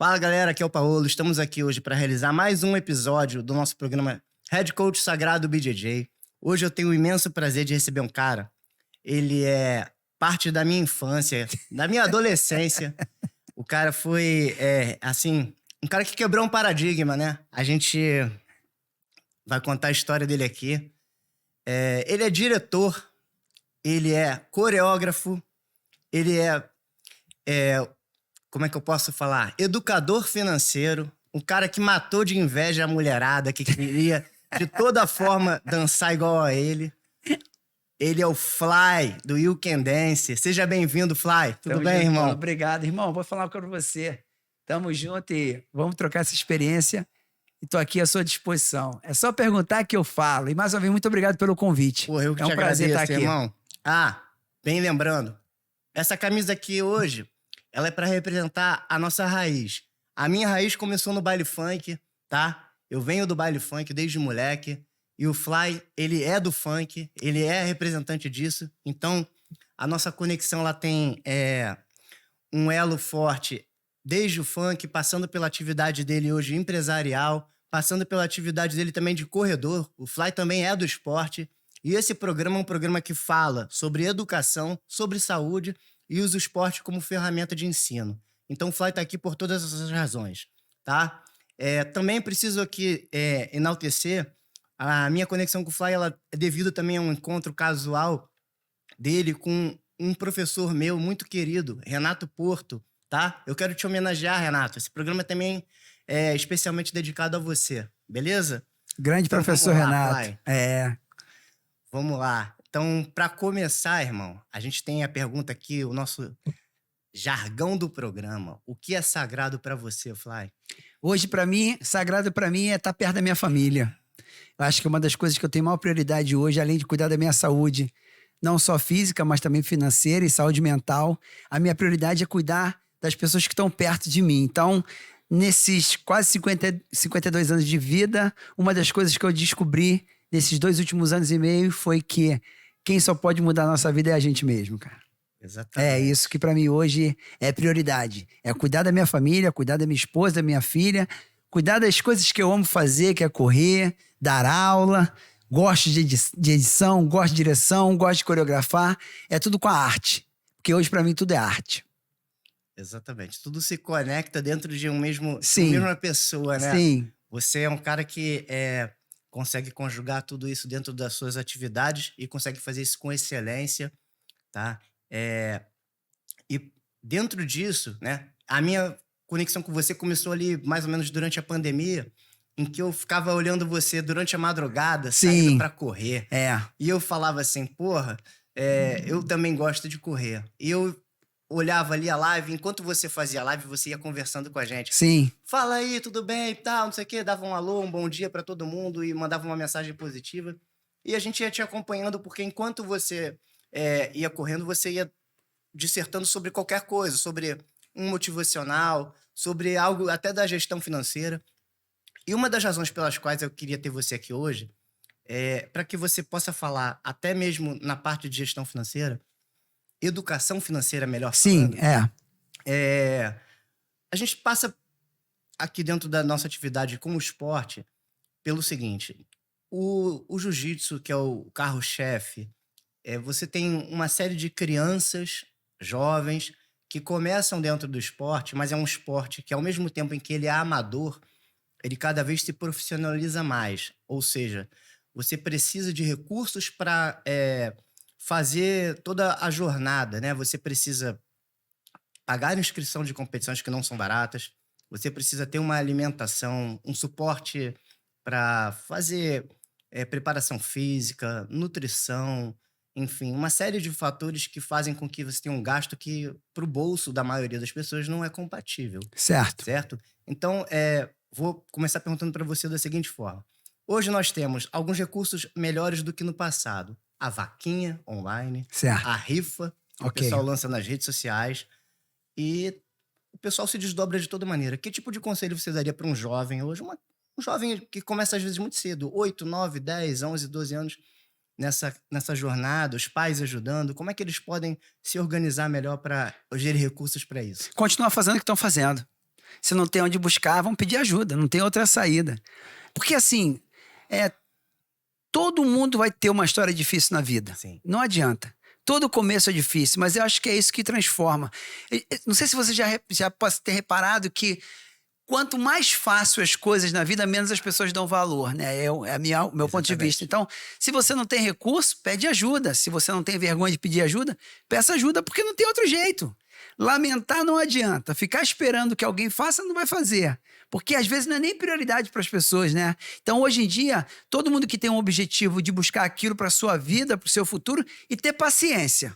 Fala galera, aqui é o Paulo. Estamos aqui hoje para realizar mais um episódio do nosso programa Head Coach Sagrado BJJ. Hoje eu tenho o imenso prazer de receber um cara. Ele é parte da minha infância, da minha adolescência. O cara foi, um cara que quebrou um paradigma, né? A gente vai contar a história dele aqui. Ele é diretor, ele é coreógrafo, ele como é que eu posso falar? Educador financeiro, um cara que matou de inveja a mulherada, que queria de toda forma dançar igual a ele. Ele é o Fly, do You Can Dance. Seja bem-vindo, Fly. Tudo bem, junto, irmão? Paulo. Obrigado, irmão. Vou falar com você. Tamo junto e vamos trocar essa experiência. E tô aqui à sua disposição. É só perguntar que eu falo. E mais uma vez, muito obrigado pelo convite. Porra, eu que é um te prazer agradeço, estar aqui. irmão. Bem lembrando, essa camisa aqui hoje, ela é para representar a nossa raiz. A minha raiz começou no baile funk, tá? Eu venho do baile funk desde moleque. E o Fly, ele é do funk, ele é representante disso. Então, a nossa conexão, ela tem um elo forte desde o funk, passando pela atividade dele hoje empresarial, passando pela atividade dele também de corredor. O Fly também é do esporte. E esse programa é um programa que fala sobre educação, sobre saúde e usa o esporte como ferramenta de ensino. Então, o Fly está aqui por todas essas razões, tá? Também preciso aqui enaltecer a minha conexão com o Fly, ela é devido também a um encontro casual dele com um professor meu muito querido, Renato Porto, tá? Eu quero te homenagear, Renato. Esse programa também é especialmente dedicado a você, beleza? Grande Então, professor vamos lá, Renato. Fly. Vamos lá. Então, para começar, irmão, a gente tem a pergunta aqui, o nosso jargão do programa. O que é sagrado para você, Fly? Hoje, para mim, sagrado para mim é estar perto da minha família. Eu acho que uma das coisas que eu tenho maior prioridade hoje, além de cuidar da minha saúde, não só física, mas também financeira e saúde mental, a minha prioridade é cuidar das pessoas que estão perto de mim. Então, nesses quase 52 anos de vida, uma das coisas que eu descobri nesses 2 últimos anos e meio foi que quem só pode mudar a nossa vida é a gente mesmo, cara. Exatamente. É isso que para mim hoje é prioridade. É cuidar da minha família, cuidar da minha esposa, da minha filha, cuidar das coisas que eu amo fazer, que é correr, dar aula, gosto de edição, gosto de direção, gosto de coreografar. É tudo com a arte. Porque hoje para mim tudo é arte. Exatamente. Tudo se conecta dentro de uma Sim. mesma pessoa, né? Sim. Você é um cara que consegue conjugar tudo isso dentro das suas atividades e consegue fazer isso com excelência, tá? E dentro disso, né? A minha conexão com você começou ali mais ou menos durante a pandemia, em que eu ficava olhando você durante a madrugada, saindo pra correr. E eu falava assim, porra, eu também gosto de correr. E eu olhava ali a live, enquanto você fazia a live, você ia conversando com a gente. Sim. Fala aí, tudo bem e tal, não sei o quê. Dava um alô, um bom dia pra todo mundo e mandava uma mensagem positiva. E a gente ia te acompanhando, porque enquanto você ia correndo, você ia dissertando sobre qualquer coisa, sobre um motivacional, sobre algo até da gestão financeira. E uma das razões pelas quais eu queria ter você aqui hoje é para que você possa falar, até mesmo na parte de gestão financeira, educação financeira, melhor falando. Sim, A gente passa aqui dentro da nossa atividade com o esporte pelo seguinte: o jiu-jitsu, que é o carro-chefe, você tem uma série de crianças, jovens, que começam dentro do esporte, mas é um esporte que, ao mesmo tempo em que ele é amador, ele cada vez se profissionaliza mais. Ou seja, você precisa de recursos para fazer toda a jornada, né? Você precisa pagar inscrição de competições que não são baratas, você precisa ter uma alimentação, um suporte para fazer preparação física, nutrição, enfim, uma série de fatores que fazem com que você tenha um gasto que, para o bolso da maioria das pessoas, não é compatível. certo. Certo? Então, vou começar perguntando para você da seguinte forma. Hoje nós temos alguns recursos melhores do que no passado. A vaquinha online, Certo. a rifa, que o Ok. pessoal lança nas redes sociais. E o pessoal se desdobra de toda maneira. Que tipo de conselho você daria para um jovem hoje? Um jovem que começa às vezes muito cedo, 8, 9, 10, 11, 12 anos, nessa jornada, os pais ajudando. Como é que eles podem se organizar melhor para gerir recursos para isso? Continuar fazendo o que estão fazendo. Se não tem onde buscar, vão pedir ajuda. Não tem outra saída. Porque assim, todo mundo vai ter uma história difícil na vida. Sim. Não adianta. Todo começo é difícil, mas eu acho que é isso que transforma. Não sei se você já pode ter reparado que quanto mais fácil as coisas na vida, menos as pessoas dão valor, né? É o meu ponto de vista. Então, se você não tem recurso, pede ajuda. Se você não tem vergonha de pedir ajuda, peça ajuda, porque não tem outro jeito. Lamentar não adianta. Ficar esperando que alguém faça, não vai fazer. Porque às vezes não é nem prioridade para as pessoas, né? Então, hoje em dia, todo mundo que tem um objetivo de buscar aquilo para a sua vida, para o seu futuro, e ter paciência.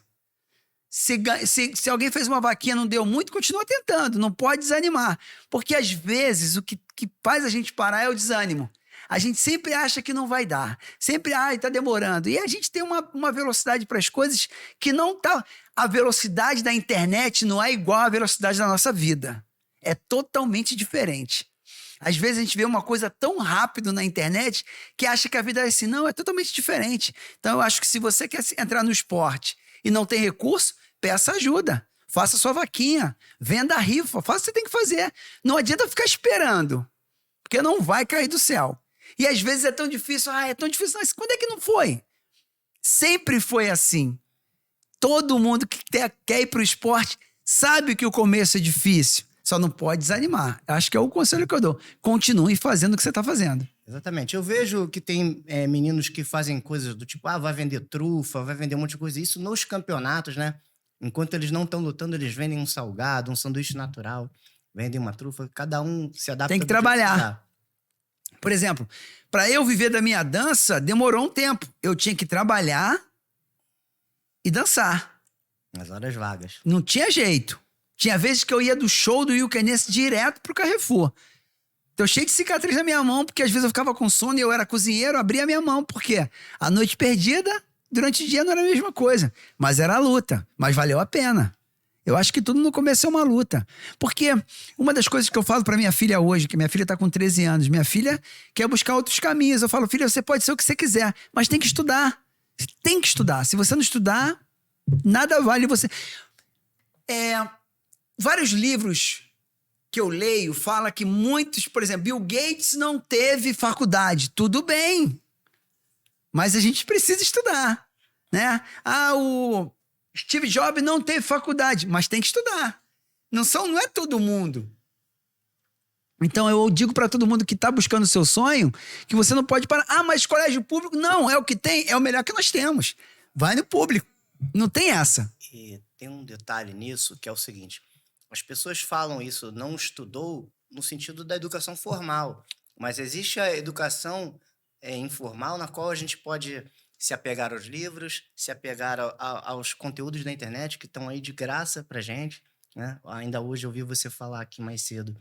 Se alguém fez uma vaquinha e não deu muito, continua tentando, não pode desanimar. Porque às vezes o que faz a gente parar é o desânimo. A gente sempre acha que não vai dar, sempre está demorando. E a gente tem uma velocidade para as coisas que não tá. A velocidade da internet não é igual à velocidade da nossa vida. É totalmente diferente. Às vezes a gente vê uma coisa tão rápido na internet que acha que a vida é assim. Não, é totalmente diferente. Então eu acho que se você quer entrar no esporte e não tem recurso, peça ajuda. Faça sua vaquinha, venda a rifa, faça o que você tem que fazer. Não adianta ficar esperando, porque não vai cair do céu. E às vezes é tão difícil, é tão difícil, mas quando é que não foi? Sempre foi assim. Todo mundo que quer ir para o esporte sabe que o começo é difícil, só não pode desanimar. Acho que é o conselho que eu dou. Continue fazendo o que você está fazendo. Exatamente. Eu vejo que tem meninos que fazem coisas do tipo, vai vender trufa, vai vender um monte de coisa. Isso nos campeonatos, né? Enquanto eles não estão lutando, eles vendem um salgado, um sanduíche natural, vendem uma trufa. Cada um se adapta. Tem que trabalhar. Por exemplo, para eu viver da minha dança, demorou um tempo. Eu tinha que trabalhar e dançar. Nas horas vagas. Não tinha jeito. Tinha vezes que eu ia do show do Yucanense direto pro Carrefour. Então, cheio de cicatriz na minha mão, porque às vezes eu ficava com sono e eu era cozinheiro, abria a minha mão. Por quê? A noite perdida, durante o dia não era a mesma coisa. Mas era a luta. Mas valeu a pena. Eu acho que tudo no começo é uma luta. Porque uma das coisas que eu falo pra minha filha hoje, que minha filha tá com 13 anos, minha filha quer buscar outros caminhos. Eu falo, filha, você pode ser o que você quiser, mas tem que estudar. Você tem que estudar. Se você não estudar, nada vale você. Vários livros que eu leio fala que muitos, por exemplo, Bill Gates não teve faculdade. Tudo bem. Mas a gente precisa estudar, né? O Steve Jobs não teve faculdade, mas tem que estudar. Não é todo mundo. Então eu digo para todo mundo que está buscando o seu sonho que você não pode parar. Mas colégio público, não, é o que tem, é o melhor que nós temos. Vai no público. Não tem essa. E tem um detalhe nisso que é o seguinte: as pessoas falam isso, não estudou no sentido da educação formal, mas existe a educação informal na qual a gente pode se apegar aos livros, se apegar aos conteúdos da internet que estão aí de graça pra gente, né? Ainda hoje eu ouvi você falar aqui mais cedo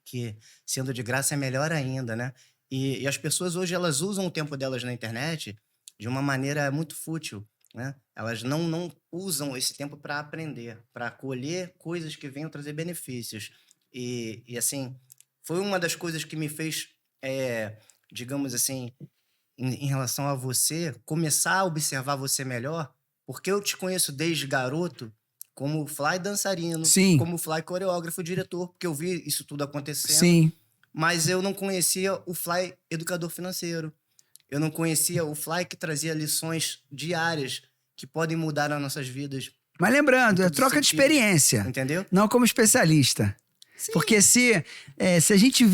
que sendo de graça é melhor ainda, né? E as pessoas hoje elas usam o tempo delas na internet de uma maneira muito fútil, né? Elas não usam esse tempo para aprender, para colher coisas que venham trazer benefícios. E assim, foi uma das coisas que me fez, digamos assim, em relação a você, começar a observar você melhor, porque eu te conheço desde garoto como fly dançarino, Sim. como fly coreógrafo, diretor, porque eu vi isso tudo acontecendo. Sim. Mas eu não conhecia o fly educador financeiro. Eu não conhecia o fly que trazia lições diárias que podem mudar as nossas vidas. Mas lembrando, é Em todos os troca de sentidos. experiência. Entendeu? Não como especialista. Sim. Porque se a gente...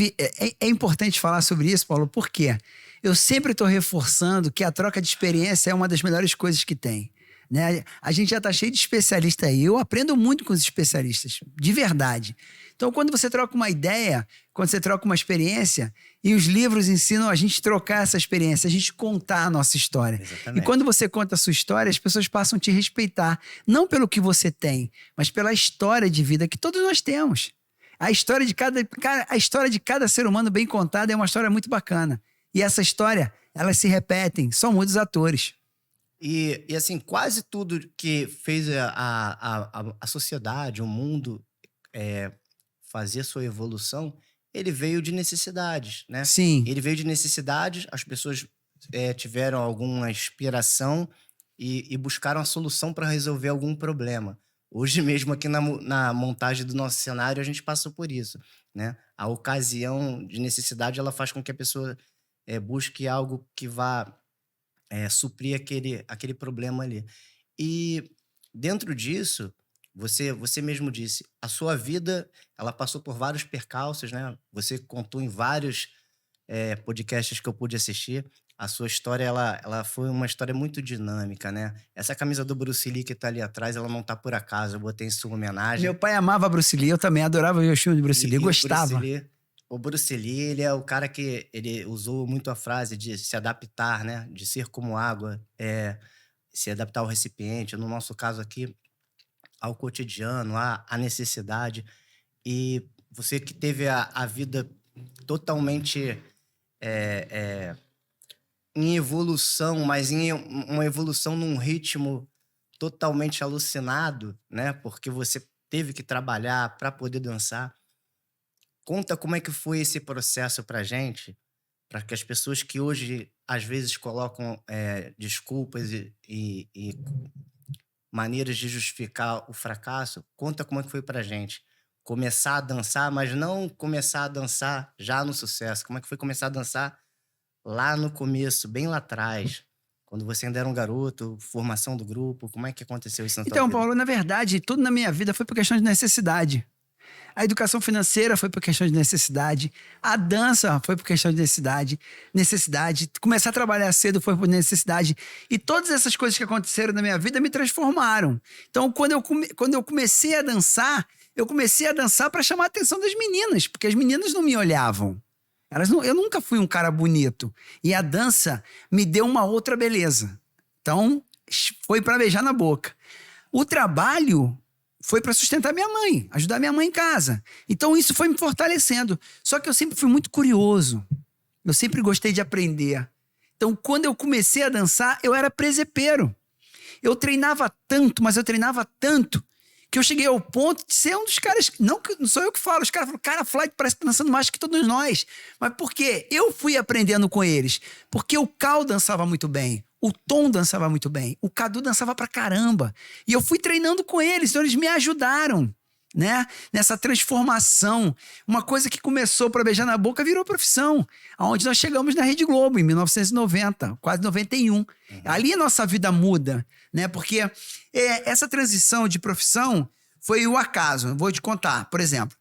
É importante falar sobre isso, Paulo, porque eu sempre estou reforçando que a troca de experiência é uma das melhores coisas que tem. Né? A gente já está cheio de especialista aí. Eu aprendo muito com os especialistas, de verdade. Então, quando você troca uma ideia, quando você troca uma experiência, e os livros ensinam a gente trocar essa experiência, a gente contar a nossa história. Exatamente. E quando você conta a sua história, as pessoas passam a te respeitar, não pelo que você tem, mas pela história de vida que todos nós temos. A história de cada ser humano bem contada é uma história muito bacana. E essa história, elas se repetem, são muitos atores. E assim, quase tudo que fez a sociedade, o mundo fazer sua evolução, ele veio de necessidades, né? Sim. Ele veio de necessidades, as pessoas tiveram alguma inspiração e buscaram a solução para resolver algum problema. Hoje mesmo aqui na montagem do nosso cenário a gente passou por isso, né? A ocasião de necessidade ela faz com que a pessoa busque algo que vá suprir aquele problema ali. E dentro disso, você mesmo disse, a sua vida ela passou por vários percalços, né? Você contou em vários podcasts que eu pude assistir. A sua história ela foi uma história muito dinâmica, né? Essa camisa do Bruce Lee que tá ali atrás, ela não tá por acaso. Eu botei em sua Meu homenagem. pai amava Bruce Lee, eu também adorava ver os filmes de Bruce Lee, E o Bruce gostava. Lee, o Bruce Lee, ele é o cara que ele usou muito a frase de se adaptar, né? De ser como água, se adaptar ao recipiente. No nosso caso aqui, ao cotidiano, à necessidade. E você que teve a vida totalmente em evolução, mas em uma evolução num ritmo totalmente alucinado, né? Porque você teve que trabalhar para poder dançar. Conta como é que foi esse processo pra gente, para que as pessoas que hoje às vezes colocam desculpas e maneiras de justificar o fracasso, conta como é que foi pra gente começar a dançar, mas não começar a dançar já no sucesso. Como é que foi começar a dançar lá no começo, bem lá atrás, quando você ainda era um garoto, formação do grupo, como é que aconteceu isso na tua Então, vida? Paulo, na verdade, tudo na minha vida foi por questão de necessidade. A educação financeira foi por questão de necessidade. A dança foi por questão de necessidade. Começar a trabalhar cedo foi por necessidade. E todas essas coisas que aconteceram na minha vida me transformaram. Então, quando eu comecei a dançar, eu comecei a dançar para chamar a atenção das meninas, porque as meninas não me olhavam. Eu nunca fui um cara bonito. E a dança me deu uma outra beleza. Então, foi para beijar na boca. O trabalho foi para sustentar minha mãe, ajudar minha mãe em casa. Então isso foi me fortalecendo. Só que eu sempre fui muito curioso. Eu sempre gostei de aprender. Então quando eu comecei a dançar, eu era presepeiro. Eu treinava tanto, mas eu treinava tanto, que eu cheguei ao ponto de ser um dos caras... Não sou eu que falo. Os caras falam, cara, Flight parece que tá dançando mais que todos nós. Mas por quê? Eu fui aprendendo com eles. Porque o Cal dançava muito bem. O Tom dançava muito bem. O Cadu dançava pra caramba. E eu fui treinando com eles. Então eles me ajudaram, né? Nessa transformação. Uma coisa que começou para beijar na boca virou profissão. Onde nós chegamos na Rede Globo, em 1990, quase 91. Ali a nossa vida muda, né? Porque essa transição de profissão foi o acaso. Vou te contar, por exemplo.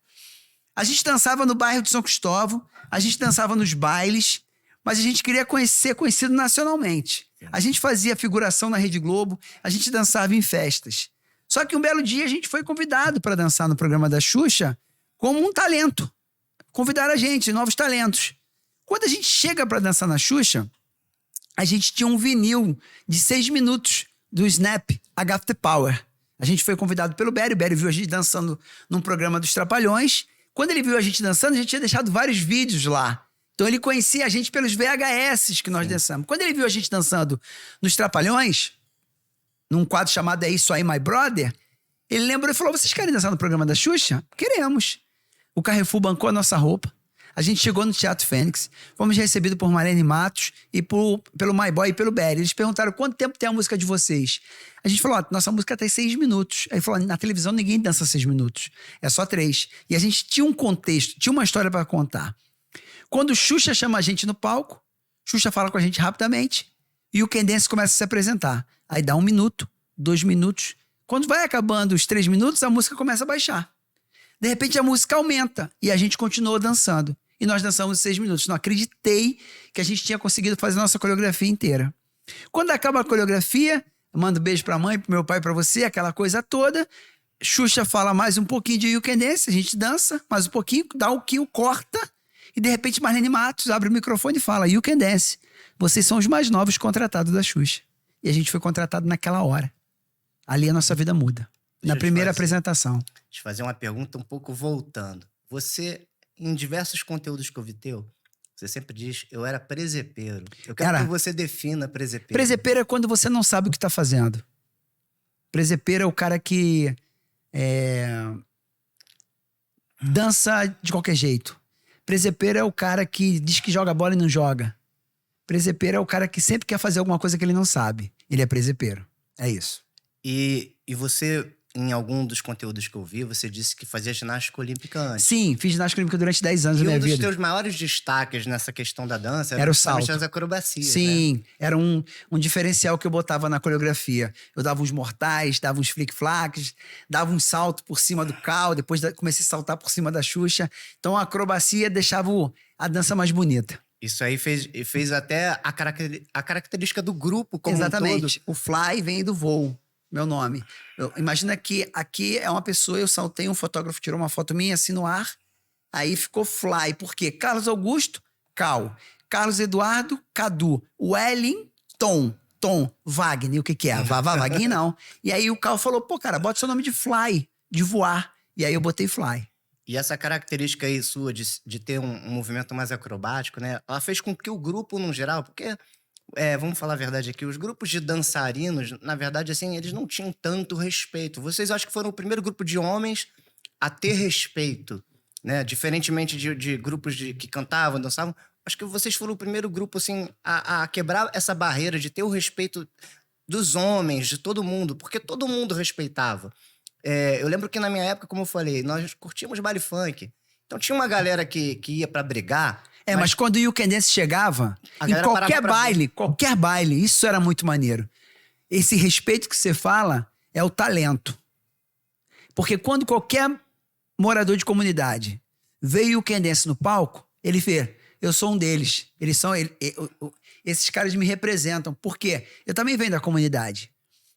A gente dançava no bairro de São Cristóvão, a gente dançava nos bailes, mas a gente queria ser conhecido nacionalmente. A gente fazia figuração na Rede Globo, a gente dançava em festas. Só que um belo dia a gente foi convidado para dançar no programa da Xuxa como um talento. Convidaram a gente, novos talentos. Quando a gente chega para dançar na Xuxa, a gente tinha um vinil de 6 minutos do Snap, I Got The Power. A gente foi convidado pelo Bério, o Bério viu a gente dançando num programa dos Trapalhões. Quando ele viu a gente dançando, a gente tinha deixado vários vídeos lá. Então ele conhecia a gente pelos VHS que nós dançamos. Quando ele viu a gente dançando nos Trapalhões, num quadro chamado É Isso Aí, My Brother, ele lembrou e falou, vocês querem dançar no programa da Xuxa? Queremos. O Carrefour bancou a nossa roupa. A gente chegou no Teatro Fênix, fomos recebidos por Marlene Matos e pelo My Boy e pelo Berry. Eles perguntaram quanto tempo tem a música de vocês. A gente falou, nossa música tem 6 minutos. Aí falou, na televisão ninguém dança 6 minutos, é só 3. E a gente tinha um contexto, tinha uma história para contar. Quando Xuxa chama a gente no palco, Xuxa fala com a gente rapidamente e o Can Dance começa a se apresentar. Aí dá 1 minuto, 2 minutos. Quando vai acabando os 3 minutos, a música começa a baixar. De repente a música aumenta e a gente continuou dançando. E nós dançamos 6 minutos. Não acreditei que a gente tinha conseguido fazer a nossa coreografia inteira. Quando acaba a coreografia, eu mando beijo pra mãe, pro meu pai, pra você, aquela coisa toda. Xuxa fala mais um pouquinho de You Can Dance, a gente dança mais um pouquinho, dá o kill, corta. E de repente Marlene Matos abre o microfone e fala, You Can Dance, vocês são os mais novos contratados da Xuxa. E a gente foi contratado naquela hora. Ali a nossa vida muda. Na primeira apresentação. Deixa eu te fazer uma pergunta um pouco voltando. Você, em diversos conteúdos que eu vi teu, você sempre diz, eu era presepeiro. Eu quero que você defina presepeiro. Presepeiro é quando você não sabe o que está fazendo. Presepeiro é o cara que dança de qualquer jeito. Presepeiro é o cara que diz que joga bola e não joga. Presepeiro é o cara que sempre quer fazer alguma coisa que ele não sabe. Ele é presepeiro. É isso. E você, em algum dos conteúdos que eu vi, você disse que fazia ginástica olímpica antes. Sim, fiz ginástica olímpica durante 10 anos E da minha um dos vida. teus maiores destaques nessa questão da dança Era o justamente salto. as acrobacias, né? Sim, era um diferencial que eu botava na coreografia. Eu dava uns mortais, dava uns flic-flacs, dava um salto por cima do cal, depois comecei a saltar por cima da Xuxa. Então a acrobacia deixava a dança mais bonita. Isso aí fez até a característica do grupo como Exatamente. um todo. O fly vem do voo, meu nome. Imagina que aqui é uma pessoa, eu saltei, um fotógrafo tirou uma foto minha assim no ar, aí ficou fly. Por quê? Carlos Augusto, Cal. Carlos Eduardo, Cadu. Wellington, Tom. Wagner, o que é? Wagner não. E aí o Cal falou, pô, cara, bota seu nome de fly, de voar. E aí eu botei fly. E essa característica aí sua de ter um movimento mais acrobático, né? Ela fez com que o grupo, no geral, porque, vamos falar a verdade aqui, os grupos de dançarinos, na verdade, assim, eles não tinham tanto respeito. Vocês acham que foram o primeiro grupo de homens a ter respeito, né? Diferentemente de grupos que cantavam, dançavam. Acho que vocês foram o primeiro grupo, assim, a quebrar essa barreira de ter o respeito dos homens, de todo mundo, porque todo mundo respeitava. Eu lembro que na minha época, como eu falei, nós curtíamos baile funk. Então tinha uma galera que ia pra brigar. Mas quando o You Can Dance chegava, A em galera parava pra qualquer baile, isso era muito maneiro. Esse respeito que você fala é o talento. Porque quando qualquer morador de comunidade vê o You Can Dance no palco, ele vê, eu sou um deles. Esses caras me representam. Por quê? Eu também venho da comunidade.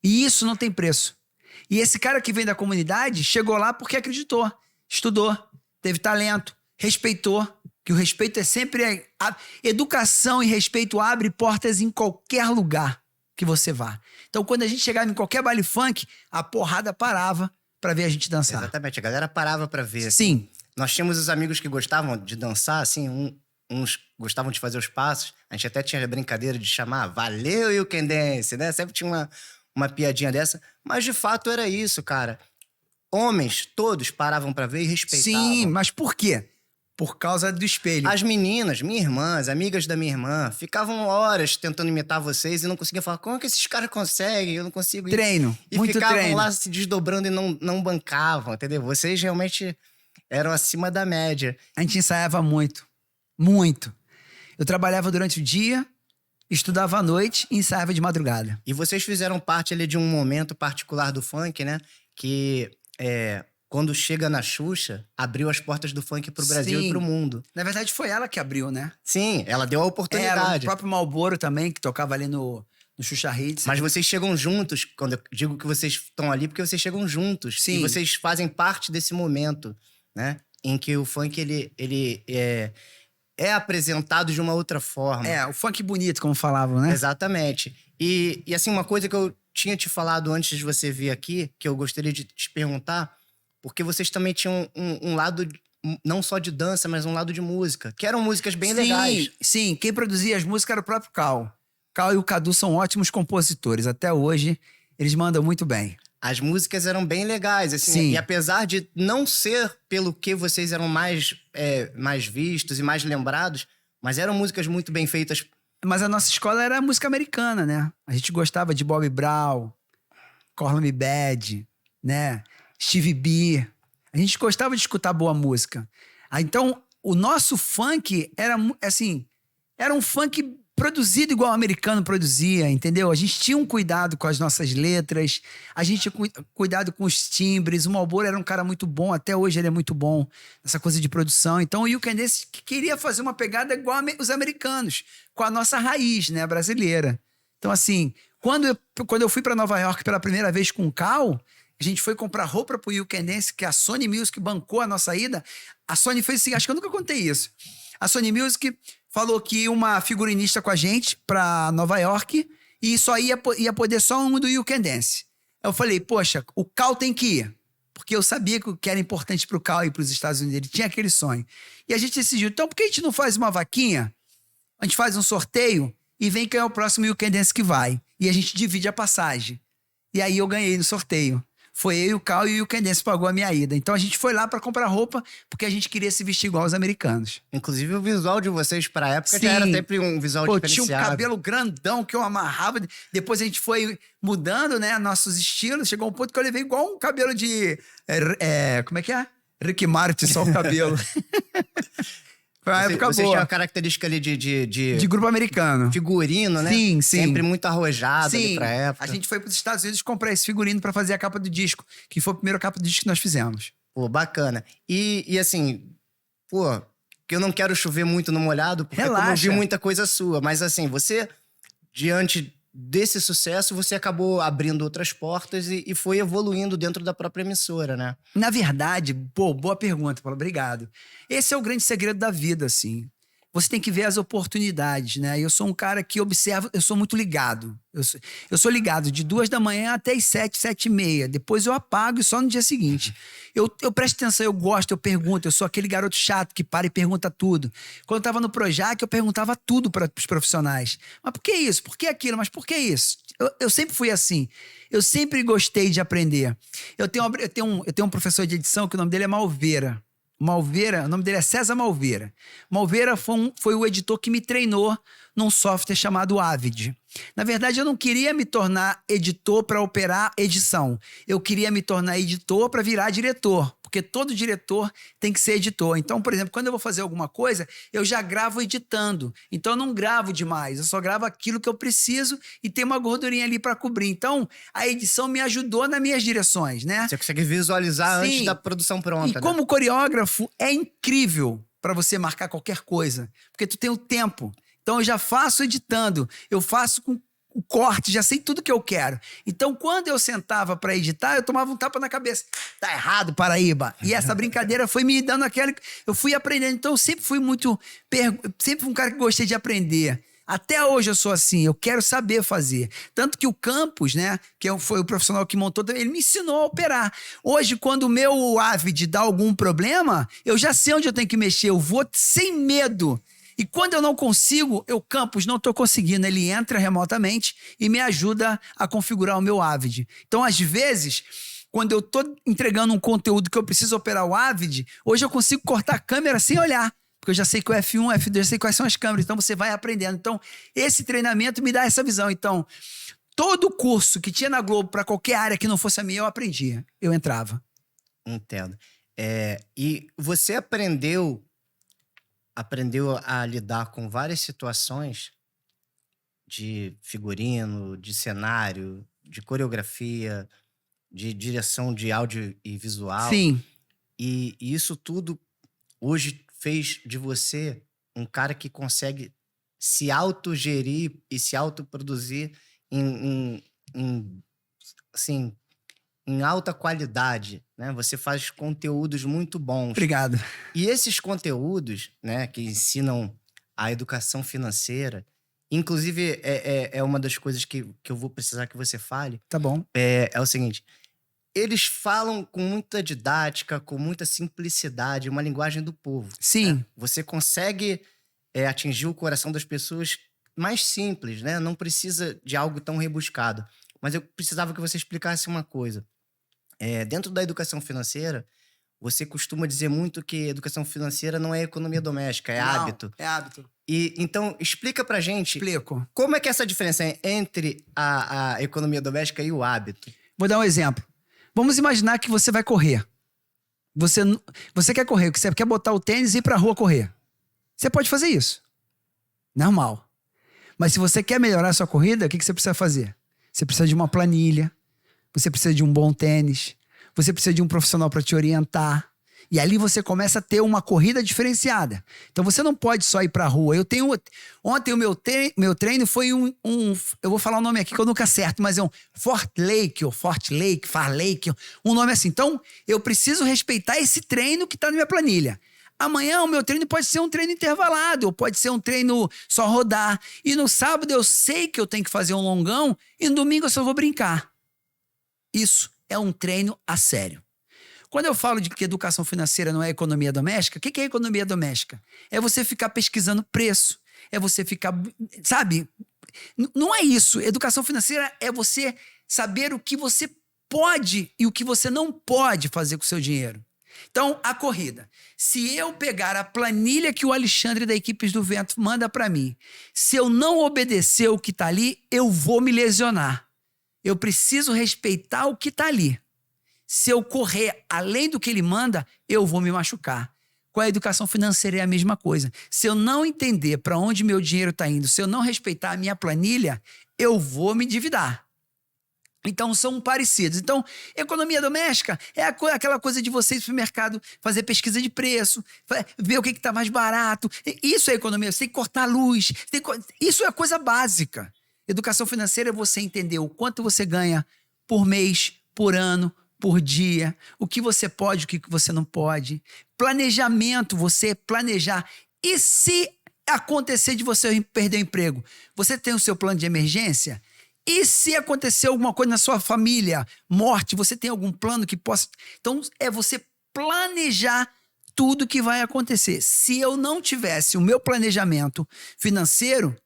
E isso não tem preço. E esse cara que vem da comunidade chegou lá porque acreditou, estudou, teve talento, respeitou, que o respeito é sempre... Educação e respeito abre portas em qualquer lugar que você vá. Então, quando a gente chegava em qualquer baile funk, a porrada parava pra ver a gente dançar. Exatamente, a galera parava pra ver. Sim. Nós tínhamos os amigos que gostavam de dançar, assim, uns gostavam de fazer os passos. A gente até tinha a brincadeira de chamar Valeu You Can Dance, né? Sempre tinha uma piadinha dessa. Mas, de fato, era isso, cara. Homens, todos paravam pra ver e respeitavam. Sim, mas por quê? Por causa do espelho. As meninas, minhas irmãs, amigas da minha irmã, ficavam horas tentando imitar vocês e não conseguiam falar, como é que esses caras conseguem? Eu não consigo. Treino, e muito ficavam treino. lá se desdobrando e não bancavam, entendeu? Vocês realmente eram acima da média. A gente ensaiava muito. Muito. Eu trabalhava durante o dia, estudava à noite e ensaiava de madrugada. E vocês fizeram parte ali de um momento particular do funk, né? Que quando chega na Xuxa, abriu as portas do funk pro Brasil Sim. e pro mundo. Na verdade, foi ela que abriu, né? Sim, ela deu a Era o oportunidade. próprio Marlboro também, que tocava ali no Xuxa Hits. Mas vocês chegam juntos, quando eu digo que vocês estão ali, porque vocês chegam juntos. Sim. E vocês fazem parte desse momento, né? Em que o funk, ele é apresentado de uma outra forma. O funk bonito, como falavam, né? Exatamente. E assim, uma coisa que eu tinha te falado antes de você vir aqui, que eu gostaria de te perguntar, porque vocês também tinham um lado, não só de dança, mas um lado de música, que eram músicas bem legais. Sim, quem produzia as músicas era o próprio Cal. Cal e o Cadu são ótimos compositores. Até hoje, eles mandam muito bem. As músicas eram bem legais, assim. Sim. E apesar de não ser pelo que vocês eram mais vistos e mais lembrados, mas eram músicas muito bem feitas. Mas a nossa escola era música americana, né? A gente gostava de Bobby Brown, Call Me Bad, né? Stevie B. A gente gostava de escutar boa música. Então, o nosso funk era, assim, era um funk produzido igual o americano produzia, entendeu? A gente tinha um cuidado com as nossas letras, a gente tinha cuidado com os timbres. O Marlboro era um cara muito bom, até hoje ele é muito bom nessa coisa de produção. Então o You Can Dance queria fazer uma pegada igual os americanos, com a nossa raiz, né, brasileira. Então assim, quando eu fui para Nova York pela primeira vez com o Cal, a gente foi comprar roupa pro You Can Dance, que a Sony Music bancou a nossa ida. A Sony fez assim, acho que eu nunca contei isso. A Sony Music falou que uma figurinista com a gente pra Nova York e só ia poder só um do You Can Dance. Eu falei, poxa, o Cal tem que ir. Porque eu sabia que era importante pro Cal ir pros Estados Unidos. Ele tinha aquele sonho. E a gente decidiu, então por que a gente não faz uma vaquinha? A gente faz um sorteio e vem quem é o próximo You Can Dance que vai. E a gente divide a passagem. E aí eu ganhei no sorteio. Foi eu e o Cal e o Candense pagou a minha ida. Então a gente foi lá pra comprar roupa porque a gente queria se vestir igual os americanos. Inclusive, o visual de vocês pra época Sim. já era sempre um visual Pô, tinha um diferenciado. cabelo grandão que eu amarrava. Depois a gente foi mudando, né, nossos estilos. Chegou um ponto que eu levei igual um cabelo de... como é que é? Rick Martin, só o cabelo. Foi uma época Vocês boa. tinham uma característica ali De grupo americano. figurino, né? Sim. Sempre muito arrojado ali pra época. A gente foi para os Estados Unidos comprar esse figurino para fazer a capa do disco, que foi a primeira capa do disco que nós fizemos. Pô, bacana. E assim, pô, que eu não quero chover muito no molhado, porque como eu vi Relaxa. muita coisa sua. Mas assim, você, diante desse sucesso, você acabou abrindo outras portas e foi evoluindo dentro da própria emissora, né? Na verdade, pô, boa pergunta, Paulo, obrigado. Esse é o grande segredo da vida, assim. Você tem que ver as oportunidades, né? Eu sou um cara que observa, eu sou muito ligado. Eu sou ligado de 2 da manhã até as 7, 7h30. Depois eu apago e só no dia seguinte. Eu presto atenção, eu gosto, eu pergunto. Eu sou aquele garoto chato que para e pergunta tudo. Quando eu tava no Projac, eu perguntava tudo para os profissionais. Mas por que isso? Por que aquilo? Mas por que isso? Eu sempre fui assim. Eu sempre gostei de aprender. Eu tenho um professor de edição que o nome dele é Malveira. Malveira, o nome dele é César Malveira. Malveira foi o editor que me treinou num software chamado Avid. Na verdade, eu não queria me tornar editor para operar edição. Eu queria me tornar editor para virar diretor, porque todo diretor tem que ser editor. Então, por exemplo, quando eu vou fazer alguma coisa, eu já gravo editando. Então, eu não gravo demais, eu só gravo aquilo que eu preciso e tem uma gordurinha ali para cobrir. Então, a edição me ajudou nas minhas direções, né? Você consegue visualizar Sim. antes da produção pronta, E né? como coreógrafo, é incrível para você marcar qualquer coisa, porque tu tem o tempo. Então eu já faço editando, eu faço com o corte, já sei tudo que eu quero. Então quando eu sentava para editar, eu tomava um tapa na cabeça. Tá errado, Paraíba. E essa brincadeira foi me dando aquela... Eu fui aprendendo, então eu sempre fui sempre um cara que gostei de aprender. Até hoje eu sou assim, eu quero saber fazer. Tanto que o Campos, né, foi o profissional que montou, ele me ensinou a operar. Hoje, quando o meu Avid dá algum problema, eu já sei onde eu tenho que mexer, eu vou sem medo. E quando eu não consigo, Campos, não estou conseguindo. Ele entra remotamente e me ajuda a configurar o meu Avid. Então, às vezes, quando eu estou entregando um conteúdo que eu preciso operar o Avid, hoje eu consigo cortar a câmera sem olhar. Porque eu já sei que o F1, F2, eu sei quais são as câmeras. Então, você vai aprendendo. Então, esse treinamento me dá essa visão. Então, todo curso que tinha na Globo para qualquer área que não fosse a minha, eu aprendia. Eu entrava. Entendo. E você aprendeu a lidar com várias situações de figurino, de cenário, de coreografia, de direção de áudio e visual. Sim. E isso tudo hoje fez de você um cara que consegue se autogerir e se autoproduzir assim, em alta qualidade, né? Você faz conteúdos muito bons. Obrigado. E esses conteúdos, né, que ensinam a educação financeira, inclusive é uma das coisas que eu vou precisar que você fale, Tá bom. é o seguinte: eles falam com muita didática, com muita simplicidade, uma linguagem do povo. Sim. Né? Você consegue atingir o coração das pessoas mais simples, né? Não precisa de algo tão rebuscado. Mas eu precisava que você explicasse uma coisa. Dentro da educação financeira, você costuma dizer muito que educação financeira não é economia doméstica, é hábito. É hábito. E então, explica pra gente Explico. como é que é essa diferença entre a economia doméstica e o hábito. Vou dar um exemplo. Vamos imaginar que você vai correr. Você quer correr, você quer botar o tênis e ir pra rua correr. Você pode fazer isso. Normal. Mas se você quer melhorar a sua corrida, o que você precisa fazer? Você precisa de uma planilha, você precisa de um bom tênis, você precisa de um profissional para te orientar. E ali você começa a ter uma corrida diferenciada. Então você não pode só ir pra rua. Ontem o meu treino foi eu vou falar o nome aqui que eu nunca acerto, mas é um Fort Lake, Far Lake, um nome assim. Então eu preciso respeitar esse treino que tá na minha planilha. Amanhã o meu treino pode ser um treino intervalado, ou pode ser um treino só rodar. E no sábado eu sei que eu tenho que fazer um longão e no domingo eu só vou brincar. Isso é um treino a sério. Quando eu falo de que educação financeira não é economia doméstica, o que é economia doméstica? É você ficar pesquisando preço, é você ficar, sabe? Não é isso. Educação financeira é você saber o que você pode e o que você não pode fazer com o seu dinheiro. Então, a corrida. Se eu pegar a planilha que o Alexandre da Equipes do Vento manda para mim, se eu não obedecer o que está ali, eu vou me lesionar. Eu preciso respeitar o que está ali. Se eu correr além do que ele manda, eu vou me machucar. Com a educação financeira é a mesma coisa. Se eu não entender para onde meu dinheiro está indo, se eu não respeitar a minha planilha, eu vou me endividar. Então, são parecidos. Então, economia doméstica é aquela coisa de você ir para o mercado, fazer pesquisa de preço, ver o que está mais barato. Isso é economia. Você tem que cortar a luz. Isso é coisa básica. Educação financeira é você entender o quanto você ganha por mês, por ano, por dia, o que você pode, o que você não pode. Planejamento, você planejar. E se acontecer de você perder o emprego? Você tem o seu plano de emergência? E se acontecer alguma coisa na sua família, morte, você tem algum plano que possa... Então, é você planejar tudo que vai acontecer. Se eu não tivesse o meu planejamento financeiro,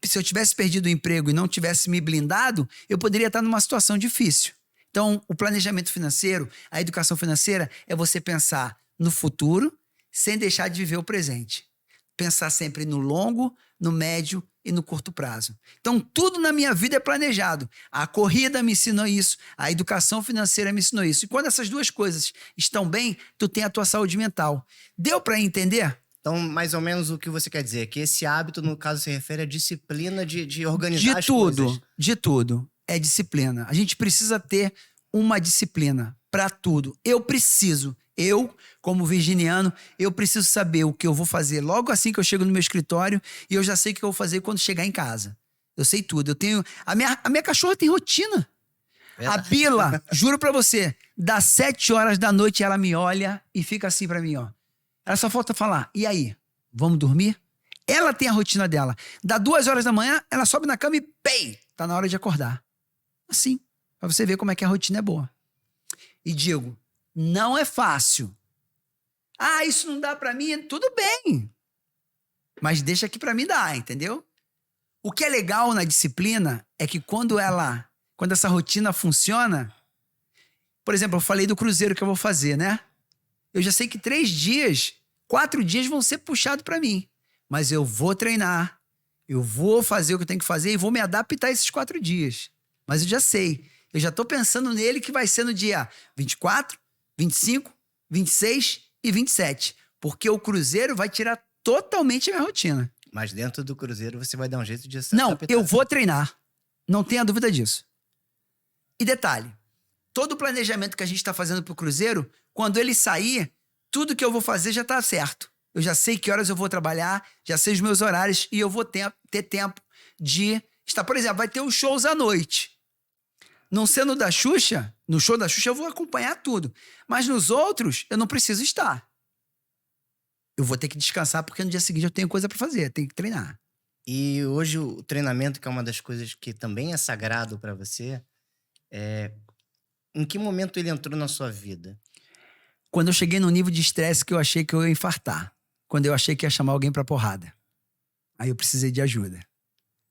se eu tivesse perdido o emprego e não tivesse me blindado, eu poderia estar numa situação difícil. Então, o planejamento financeiro, a educação financeira, é você pensar no futuro sem deixar de viver o presente. Pensar sempre no longo, no médio e no curto prazo. Então, tudo na minha vida é planejado. A corrida me ensinou isso, a educação financeira me ensinou isso. E quando essas duas coisas estão bem, tu tem a tua saúde mental. Deu para entender? Então, mais ou menos o que você quer dizer, que esse hábito, no caso, se refere à disciplina de organizar as coisas. De tudo. É disciplina. A gente precisa ter uma disciplina para tudo. Eu, como virginiano, eu preciso saber o que eu vou fazer logo assim que eu chego no meu escritório e eu já sei o que eu vou fazer quando chegar em casa. Eu sei tudo. A minha cachorra tem rotina. A Bila, juro pra você, das 7 horas da noite ela me olha e fica assim pra mim, ó. Ela só falta falar, e aí, vamos dormir? Ela tem a rotina dela. Dá 2 horas da manhã, ela sobe na cama e pei, tá na hora de acordar. Assim, pra você ver como é que a rotina é boa. E digo, não é fácil. Ah, isso não dá pra mim? Tudo bem. Mas deixa que pra mim dá, entendeu? O que é legal na disciplina é que quando essa rotina funciona, por exemplo, eu falei do cruzeiro que eu vou fazer, né? Eu já sei que 3 dias, 4 dias vão ser puxados pra mim. Mas eu vou treinar, eu vou fazer o que eu tenho que fazer e vou me adaptar a esses 4 dias. Mas eu já sei. Eu já tô pensando nele que vai ser no dia 24, 25, 26 e 27. Porque o cruzeiro vai tirar totalmente a minha rotina. Mas dentro do cruzeiro você vai dar um jeito de se Não, adaptar. eu vou treinar. Não tenha dúvida disso. E detalhe, todo o planejamento que a gente está fazendo pro cruzeiro, quando ele sair, tudo que eu vou fazer já tá certo. Eu já sei que horas eu vou trabalhar, já sei os meus horários e eu vou ter tempo de estar. Por exemplo, vai ter os shows à noite. Não sendo da Xuxa, no show da Xuxa eu vou acompanhar tudo. Mas nos outros, eu não preciso estar. Eu vou ter que descansar porque no dia seguinte eu tenho coisa para fazer, tenho que treinar. E hoje o treinamento, que é uma das coisas que também é sagrado para você, em que momento ele entrou na sua vida? Quando eu cheguei num nível de estresse que eu achei que eu ia infartar. Quando eu achei que ia chamar alguém pra porrada. Aí eu precisei de ajuda.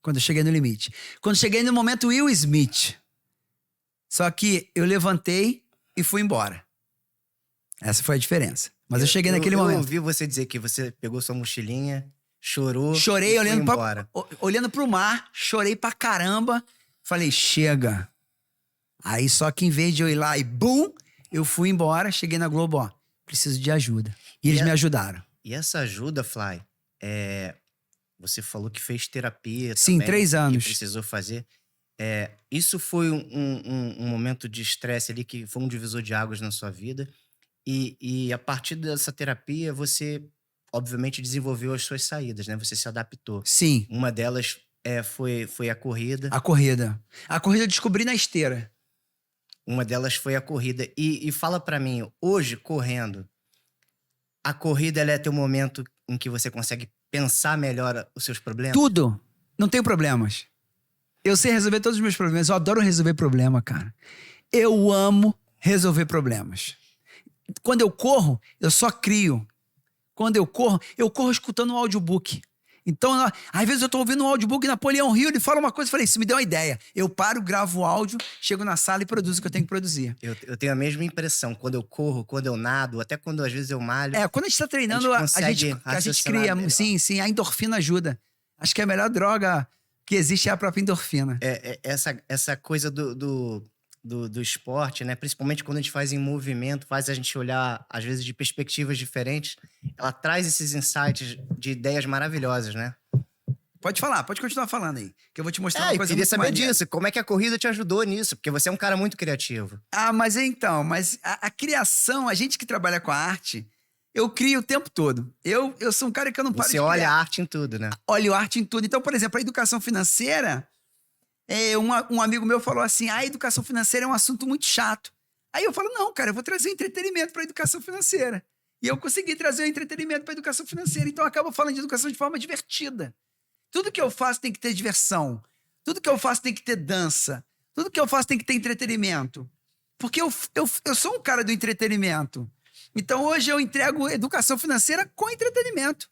Quando eu cheguei no limite. Quando eu cheguei no momento Will Smith. Só que eu levantei e fui embora. Essa foi a diferença. Mas eu cheguei naquele momento. Eu ouvi você dizer que você pegou sua mochilinha, chorou. Chorei e olhando pro mar, chorei pra caramba. Falei, chega. Aí só que em vez de eu ir lá e bum, eu fui embora, cheguei na Globo, ó, preciso de ajuda. E eles me ajudaram. E essa ajuda, Fly, você falou que fez terapia Sim, também. 3 anos. Que precisou fazer. Isso foi um momento de estresse ali, que foi um divisor de águas na sua vida. E a partir dessa terapia, você, obviamente, desenvolveu as suas saídas, né? Você se adaptou. Sim. Uma delas foi a corrida. A corrida. A corrida eu descobri na esteira. Uma delas foi a corrida. E fala pra mim, hoje, correndo, a corrida ela é teu momento em que você consegue pensar melhor os seus problemas? Tudo. Não tenho problemas. Eu sei resolver todos os meus problemas. Eu adoro resolver problema, cara. Eu amo resolver problemas. Quando eu corro, eu só crio. Quando eu corro escutando um audiobook. Então, às vezes eu tô ouvindo um audiobook Napoleão Hill, ele fala uma coisa, eu falei, isso me deu uma ideia. Eu paro, gravo o áudio, chego na sala e produzo o que eu tenho que produzir. Eu tenho a mesma impressão. Quando eu corro, quando eu nado, até quando às vezes eu malho. Quando a gente tá treinando, a gente raciocinar cria, melhor. sim, a endorfina ajuda. Acho que a melhor droga que existe é a própria endorfina. Essa coisa do esporte, né? Principalmente quando a gente faz em movimento, faz a gente olhar, às vezes, de perspectivas diferentes. Ela traz esses insights de ideias maravilhosas, né? Pode falar, pode continuar falando aí, que eu vou te mostrar uma coisa eu queria muito saber maneira. disso. Como é que a corrida te ajudou nisso? Porque você é um cara muito criativo. Mas a criação, a gente que trabalha com a arte, eu crio o tempo todo. Eu sou um cara que eu não paro de Você criar. olha a arte em tudo, né? Olho arte em tudo. Então, por exemplo, a educação financeira, um amigo meu falou assim, a educação financeira é um assunto muito chato. Aí eu falo, não, cara, eu vou trazer entretenimento para a educação financeira. E eu consegui trazer o entretenimento para a educação financeira. Então, eu acabo falando de educação de forma divertida. Tudo que eu faço tem que ter diversão. Tudo que eu faço tem que ter dança. Tudo que eu faço tem que ter entretenimento. Porque eu sou um cara do entretenimento. Então, hoje eu entrego educação financeira com entretenimento.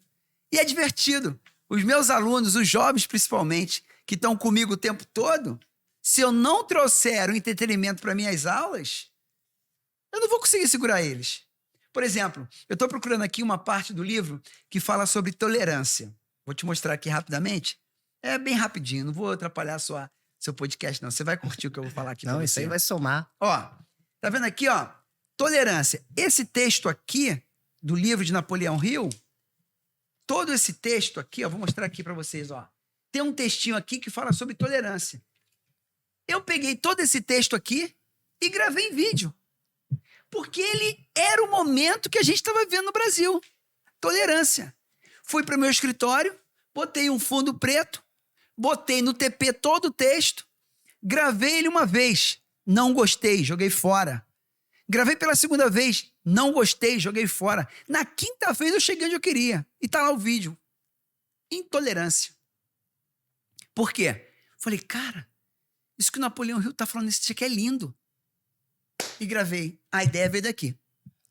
E é divertido. Os meus alunos, os jovens principalmente, que estão comigo o tempo todo, se eu não trouxer o entretenimento para minhas aulas, eu não vou conseguir segurar eles. Por exemplo, eu estou procurando aqui uma parte do livro que fala sobre tolerância. Vou te mostrar aqui rapidamente. É bem rapidinho, não vou atrapalhar seu podcast, não. Você vai curtir o que eu vou falar aqui pra você. Não, isso aí vai somar. Ó, tá vendo aqui, ó? Tolerância. Esse texto aqui, do livro de Napoleão Hill, todo esse texto aqui, ó, vou mostrar aqui pra vocês, ó. Tem um textinho aqui que fala sobre tolerância. Eu peguei todo esse texto aqui e gravei em vídeo. Porque ele era o momento que a gente estava vivendo no Brasil. Tolerância. Fui para o meu escritório, botei um fundo preto, botei no TP todo o texto, gravei ele uma vez, não gostei, joguei fora. Gravei pela segunda vez, não gostei, joguei fora. Na quinta vez eu cheguei onde eu queria. E tá lá o vídeo. Intolerância. Por quê? Falei, cara, isso que o Napoleão Hill tá falando, isso aqui é lindo. E gravei. A ideia veio daqui.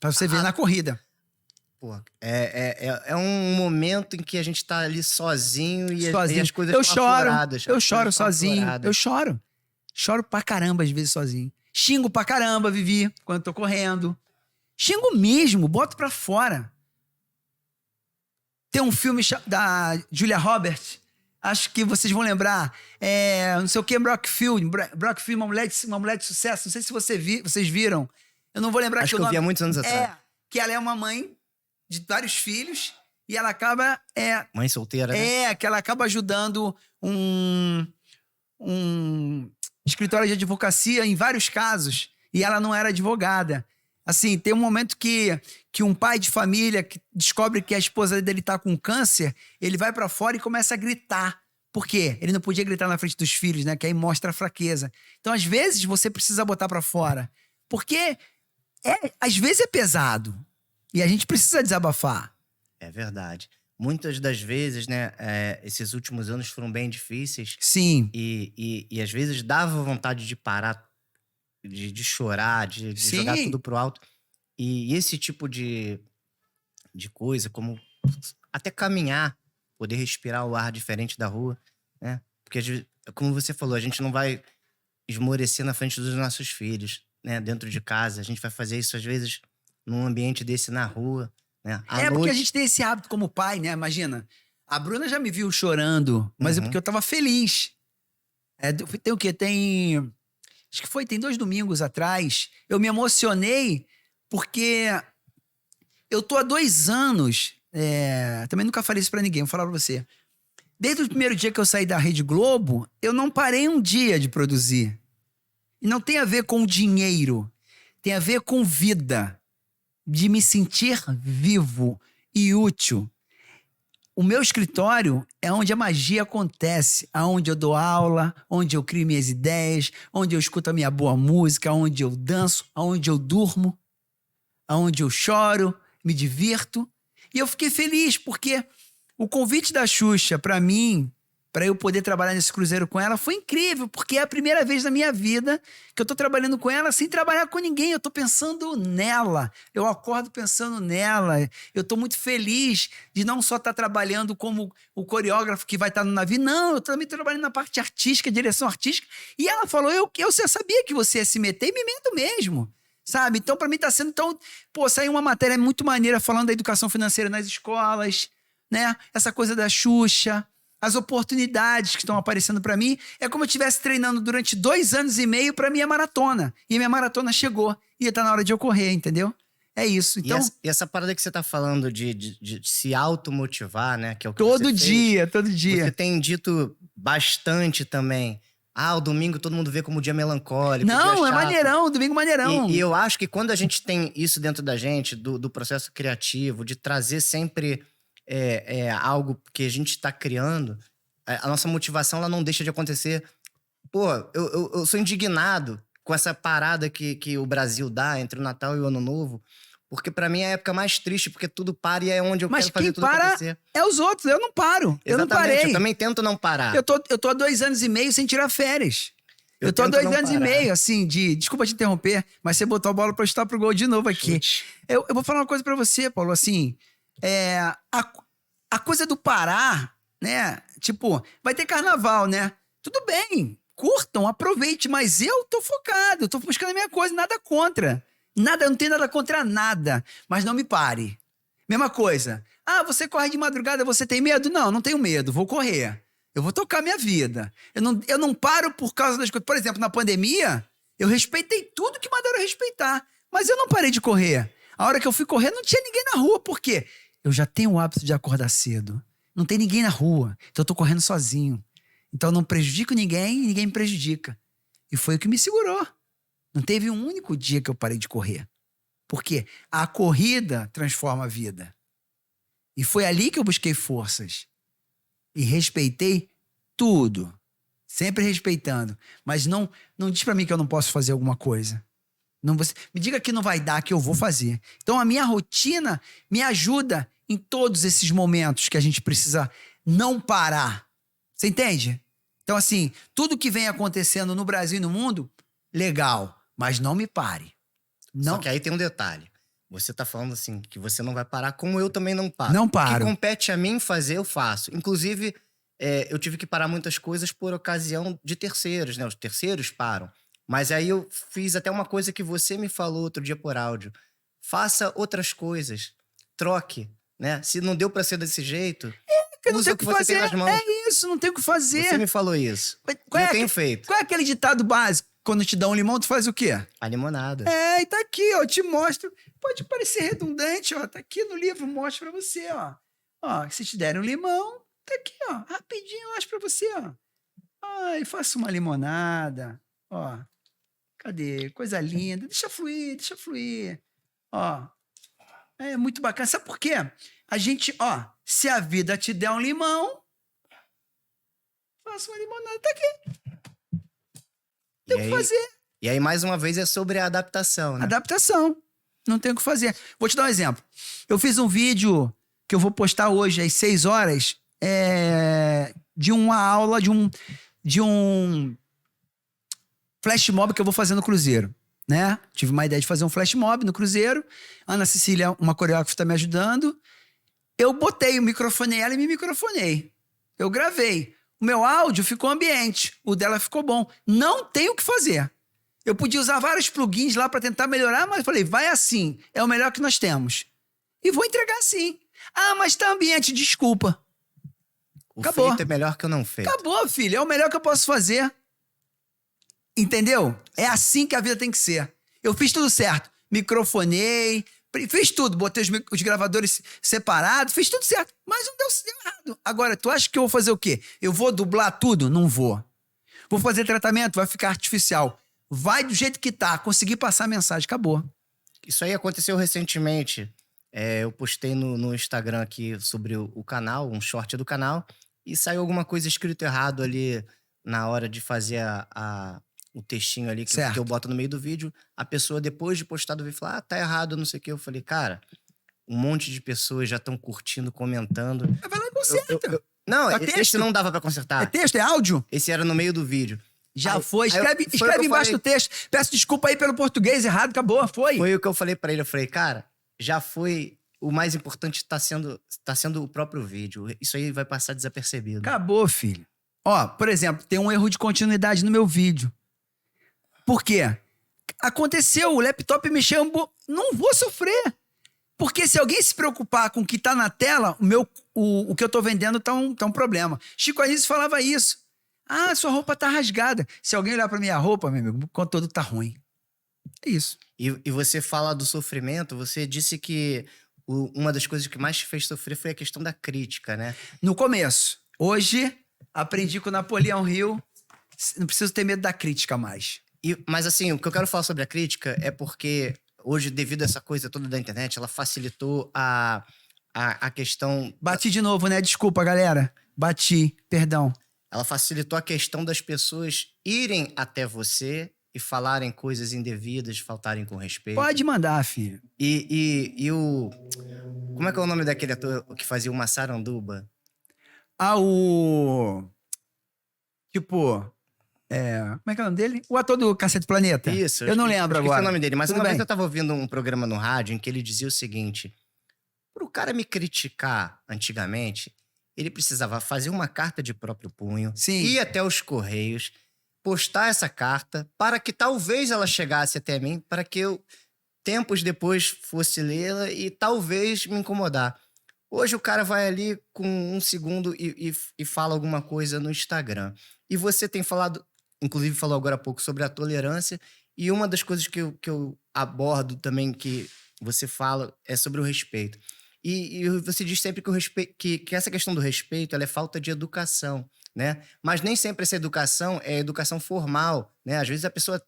Pra você ver na corrida. Pô, é um momento em que a gente tá ali sozinho e as coisas eu estão choro, afloradas. eu choro sozinho, eu choro. Choro pra caramba às vezes sozinho. Xingo pra caramba, Vivi, quando tô correndo. Xingo mesmo, boto pra fora. Tem um filme da Julia Roberts, acho que vocês vão lembrar, não sei o que, Brockfield, uma mulher de sucesso, não sei se vocês viram. Eu não vou lembrar Acho que eu vi há muitos anos atrás. Que ela é uma mãe de vários filhos e ela acaba... Mãe solteira, né? Que ela acaba ajudando um escritório de advocacia em vários casos e ela não era advogada. Assim, tem um momento que um pai de família que descobre que a esposa dele tá com câncer, ele vai pra fora e começa a gritar. Por quê? Ele não podia gritar na frente dos filhos, né? Que aí mostra a fraqueza. Então, às vezes, você precisa botar pra fora. Porque, às vezes é pesado. E a gente precisa desabafar. É verdade. Muitas das vezes, né, esses últimos anos foram bem difíceis. Sim. E às vezes dava vontade de parar, de chorar, de jogar tudo pro alto. E esse tipo de coisa, como até caminhar, poder respirar o ar diferente da rua, né? Porque, como você falou, a gente não vai esmorecer na frente dos nossos filhos, né? Dentro de casa. A gente vai fazer isso, às vezes, num ambiente desse na rua, né? Porque a gente tem esse hábito como pai, né? Imagina, a Bruna já me viu chorando, mas é porque eu tava feliz. Tem o quê? Acho que tem 2 domingos atrás, eu me emocionei porque eu tô há 2 anos, também nunca falei isso pra ninguém, vou falar pra você. Desde o primeiro dia que eu saí da Rede Globo, eu não parei um dia de produzir. E não tem a ver com dinheiro, tem a ver com vida. De me sentir vivo e útil. O meu escritório é onde a magia acontece, aonde eu dou aula, onde eu crio minhas ideias, onde eu escuto a minha boa música, onde eu danço, aonde eu durmo, aonde eu choro, me divirto. E eu fiquei feliz porque o convite da Xuxa para mim para eu poder trabalhar nesse cruzeiro com ela, foi incrível, porque é a primeira vez na minha vida que eu tô trabalhando com ela sem trabalhar com ninguém. Eu tô pensando nela. Eu acordo pensando nela. Eu tô muito feliz de não só estar trabalhando como o coreógrafo que vai estar no navio, não, eu também tô trabalhando na parte artística, direção artística. E ela falou, eu já sabia que você ia se meter e me meto mesmo. Sabe? Então, para mim tá sendo tão... Pô, saiu uma matéria muito maneira falando da educação financeira nas escolas, né? Essa coisa da Xuxa, as oportunidades que estão aparecendo para mim. É como eu estivesse treinando durante 2 anos e meio para minha maratona. E a minha maratona chegou. E tá na hora de eu correr, entendeu? É isso. Então, E essa parada que você tá falando de se automotivar, né? Que é o que todo você dia, fez, todo dia. você tem dito bastante também. Ah, o domingo todo mundo vê como dia melancólico, Não, dia é chato. maneirão, domingo maneirão. E eu acho que quando a gente tem isso dentro da gente, do processo criativo, de trazer sempre algo que a gente está criando, a nossa motivação ela não deixa de acontecer. Pô, eu sou indignado com essa parada que o Brasil dá entre o Natal e o Ano Novo, porque pra mim é a época mais triste, porque tudo para e é onde eu Mas quero fazer quem tudo para acontecer. é os outros, eu não paro. Eu não Exatamente, parei. eu também tento não parar. Eu tô há 2 anos e meio sem tirar férias. Eu tô há tento 2 não anos e parar. meio, assim, desculpa te interromper, mas você botou a bola pra eu chutar pro gol de novo aqui. Chute. Eu vou falar uma coisa pra você, Paulo, assim, a coisa do parar, né? Tipo, vai ter carnaval, né? Tudo bem, curtam, aproveite, mas eu tô focado, eu tô buscando a minha coisa, nada contra. Nada, eu não tenho nada contra nada, mas não me pare. Mesma coisa. Ah, você corre de madrugada, você tem medo? Não, não tenho medo, vou correr. Eu vou tocar minha vida. Eu não paro por causa das coisas. Por exemplo, na pandemia, eu respeitei tudo que mandaram eu respeitar. Mas eu não parei de correr. A hora que eu fui correr, não tinha ninguém na rua. Por quê? Eu já tenho o hábito de acordar cedo. Não tem ninguém na rua. Então eu tô correndo sozinho. Então eu não prejudico ninguém e ninguém me prejudica. E foi o que me segurou. Não teve um único dia que eu parei de correr. Por quê? A corrida transforma a vida. E foi ali que eu busquei forças. E respeitei tudo. Sempre respeitando. Mas não diz pra mim que eu não posso fazer alguma coisa. Não, me diga que não vai dar, que eu vou fazer. Então a minha rotina me ajuda em todos esses momentos que a gente precisa não parar. Você entende? Então assim, tudo que vem acontecendo no Brasil e no mundo, legal. Mas não me pare. Não. Só que aí tem um detalhe. Você tá falando assim, que você não vai parar, como eu também não paro. Não O paro. que compete a mim fazer, eu faço. Inclusive, eu tive que parar muitas coisas por ocasião de terceiros, né? Os terceiros param. Mas aí eu fiz até uma coisa que você me falou outro dia por áudio. Faça outras coisas. Troque, né? Se não deu pra ser desse jeito, Eu não usa tenho o que você tem nas mãos. É isso, não tem o que fazer. Você me falou isso. Qual Eu é tenho feito. Qual é aquele ditado básico? Quando te dão um limão, tu faz o quê? A limonada. E tá aqui, ó, eu te mostro. Pode parecer redundante, ó, tá aqui no livro, mostro pra você, ó. Ó, se te derem um limão, tá aqui, ó, rapidinho eu acho pra você, ó. Ai, faça uma limonada, ó. Cadê? Coisa linda, deixa fluir, deixa fluir. Ó, é muito bacana. Sabe por quê? A gente, ó, se a vida te der um limão, faça uma limonada, tá aqui. Tem o que fazer. E aí, mais uma vez, é sobre a adaptação, né? Adaptação. Não tem o que fazer. Vou te dar um exemplo. Eu fiz um vídeo que eu vou postar hoje às 6 horas de uma aula de um flash mob que eu vou fazer no Cruzeiro, né? Tive uma ideia de fazer um flash mob no Cruzeiro. Ana Cecília, uma coreógrafa, está me ajudando. Eu botei o microfone ela e me microfonei. Eu gravei. O meu áudio ficou ambiente. O dela ficou bom. Não tem o que fazer. Eu podia usar vários plugins lá para tentar melhorar, mas falei, vai assim. É o melhor que nós temos. E vou entregar assim. Ah, mas tá ambiente, desculpa. Acabou. Feito é melhor que o não feito. Acabou, filho. É o melhor que eu posso fazer. Entendeu? É assim que a vida tem que ser. Eu fiz tudo certo. Microfonei, fiz tudo. Botei os gravadores separados, fiz tudo certo. Mas não deu errado. Agora, tu acha que eu vou fazer o quê? Eu vou dublar tudo? Não vou. Vou fazer tratamento? Vai ficar artificial. Vai do jeito que tá. Consegui passar a mensagem. Acabou. Isso aí aconteceu recentemente. Eu postei no Instagram aqui sobre o canal, um short do canal, e saiu alguma coisa escrito errado ali na hora de fazer o textinho ali que eu boto no meio do vídeo. A pessoa, depois de postar do vídeo, falou, tá errado, não sei o quê. Eu falei, cara, um monte de pessoas já estão curtindo, comentando. Vai lá e conserta. Não, Tá esse texto? não dava pra É consertar. texto? É áudio? Esse era no meio do vídeo. Já Aí- foi. aí eu- foi o que Escreve eu embaixo falei. do texto. Peço desculpa aí pelo português errado, acabou. Foi. Foi o que eu falei pra ele. Eu falei, cara, já foi. O mais importante tá sendo o próprio vídeo. Isso aí vai passar desapercebido. Acabou, filho. Ó, por exemplo, tem um erro de continuidade no meu vídeo. Por quê? Aconteceu, o laptop mexeu, não vou sofrer. Porque se alguém se preocupar com o que tá na tela, o que eu tô vendendo tá um problema. Chico Anísio falava isso. Ah, sua roupa tá rasgada. Se alguém olhar pra minha roupa, meu amigo, o conteúdo tá ruim. É isso. E você fala do sofrimento, você disse que uma das coisas que mais te fez sofrer foi a questão da crítica, né? No começo. Hoje, aprendi com Napoleão Hill, não preciso ter medo da crítica mais. Mas assim, o que eu quero falar sobre a crítica é porque hoje, devido a essa coisa toda da internet, ela facilitou a questão. Bati de novo, né? Desculpa, galera. Bati, perdão. Ela facilitou a questão das pessoas irem até você e falarem coisas indevidas, faltarem com respeito. Pode mandar, filho. E o. Como é que é o nome daquele ator que fazia uma saranduba? Ah, o... Tipo... Como é que é o nome dele? O ator do Cacete Planeta. Isso. Eu não lembro esqueci agora. o nome dele, mas Tudo uma vez bem. eu tava ouvindo um programa no rádio em que ele dizia o seguinte: pro cara me criticar antigamente, ele precisava fazer uma carta de próprio punho, Sim. ir até os Correios, postar essa carta, para que talvez ela chegasse até mim, para que eu, tempos depois, fosse lê-la e talvez me incomodar. Hoje o cara vai ali com um segundo e fala alguma coisa no Instagram. E você tem falado, inclusive falou agora há pouco sobre a tolerância, e uma das coisas que eu abordo também, que você fala, é sobre o respeito. E você diz sempre que, que essa questão do respeito ela é falta de educação, né? Mas nem sempre essa educação é educação formal, né? Às vezes a pessoa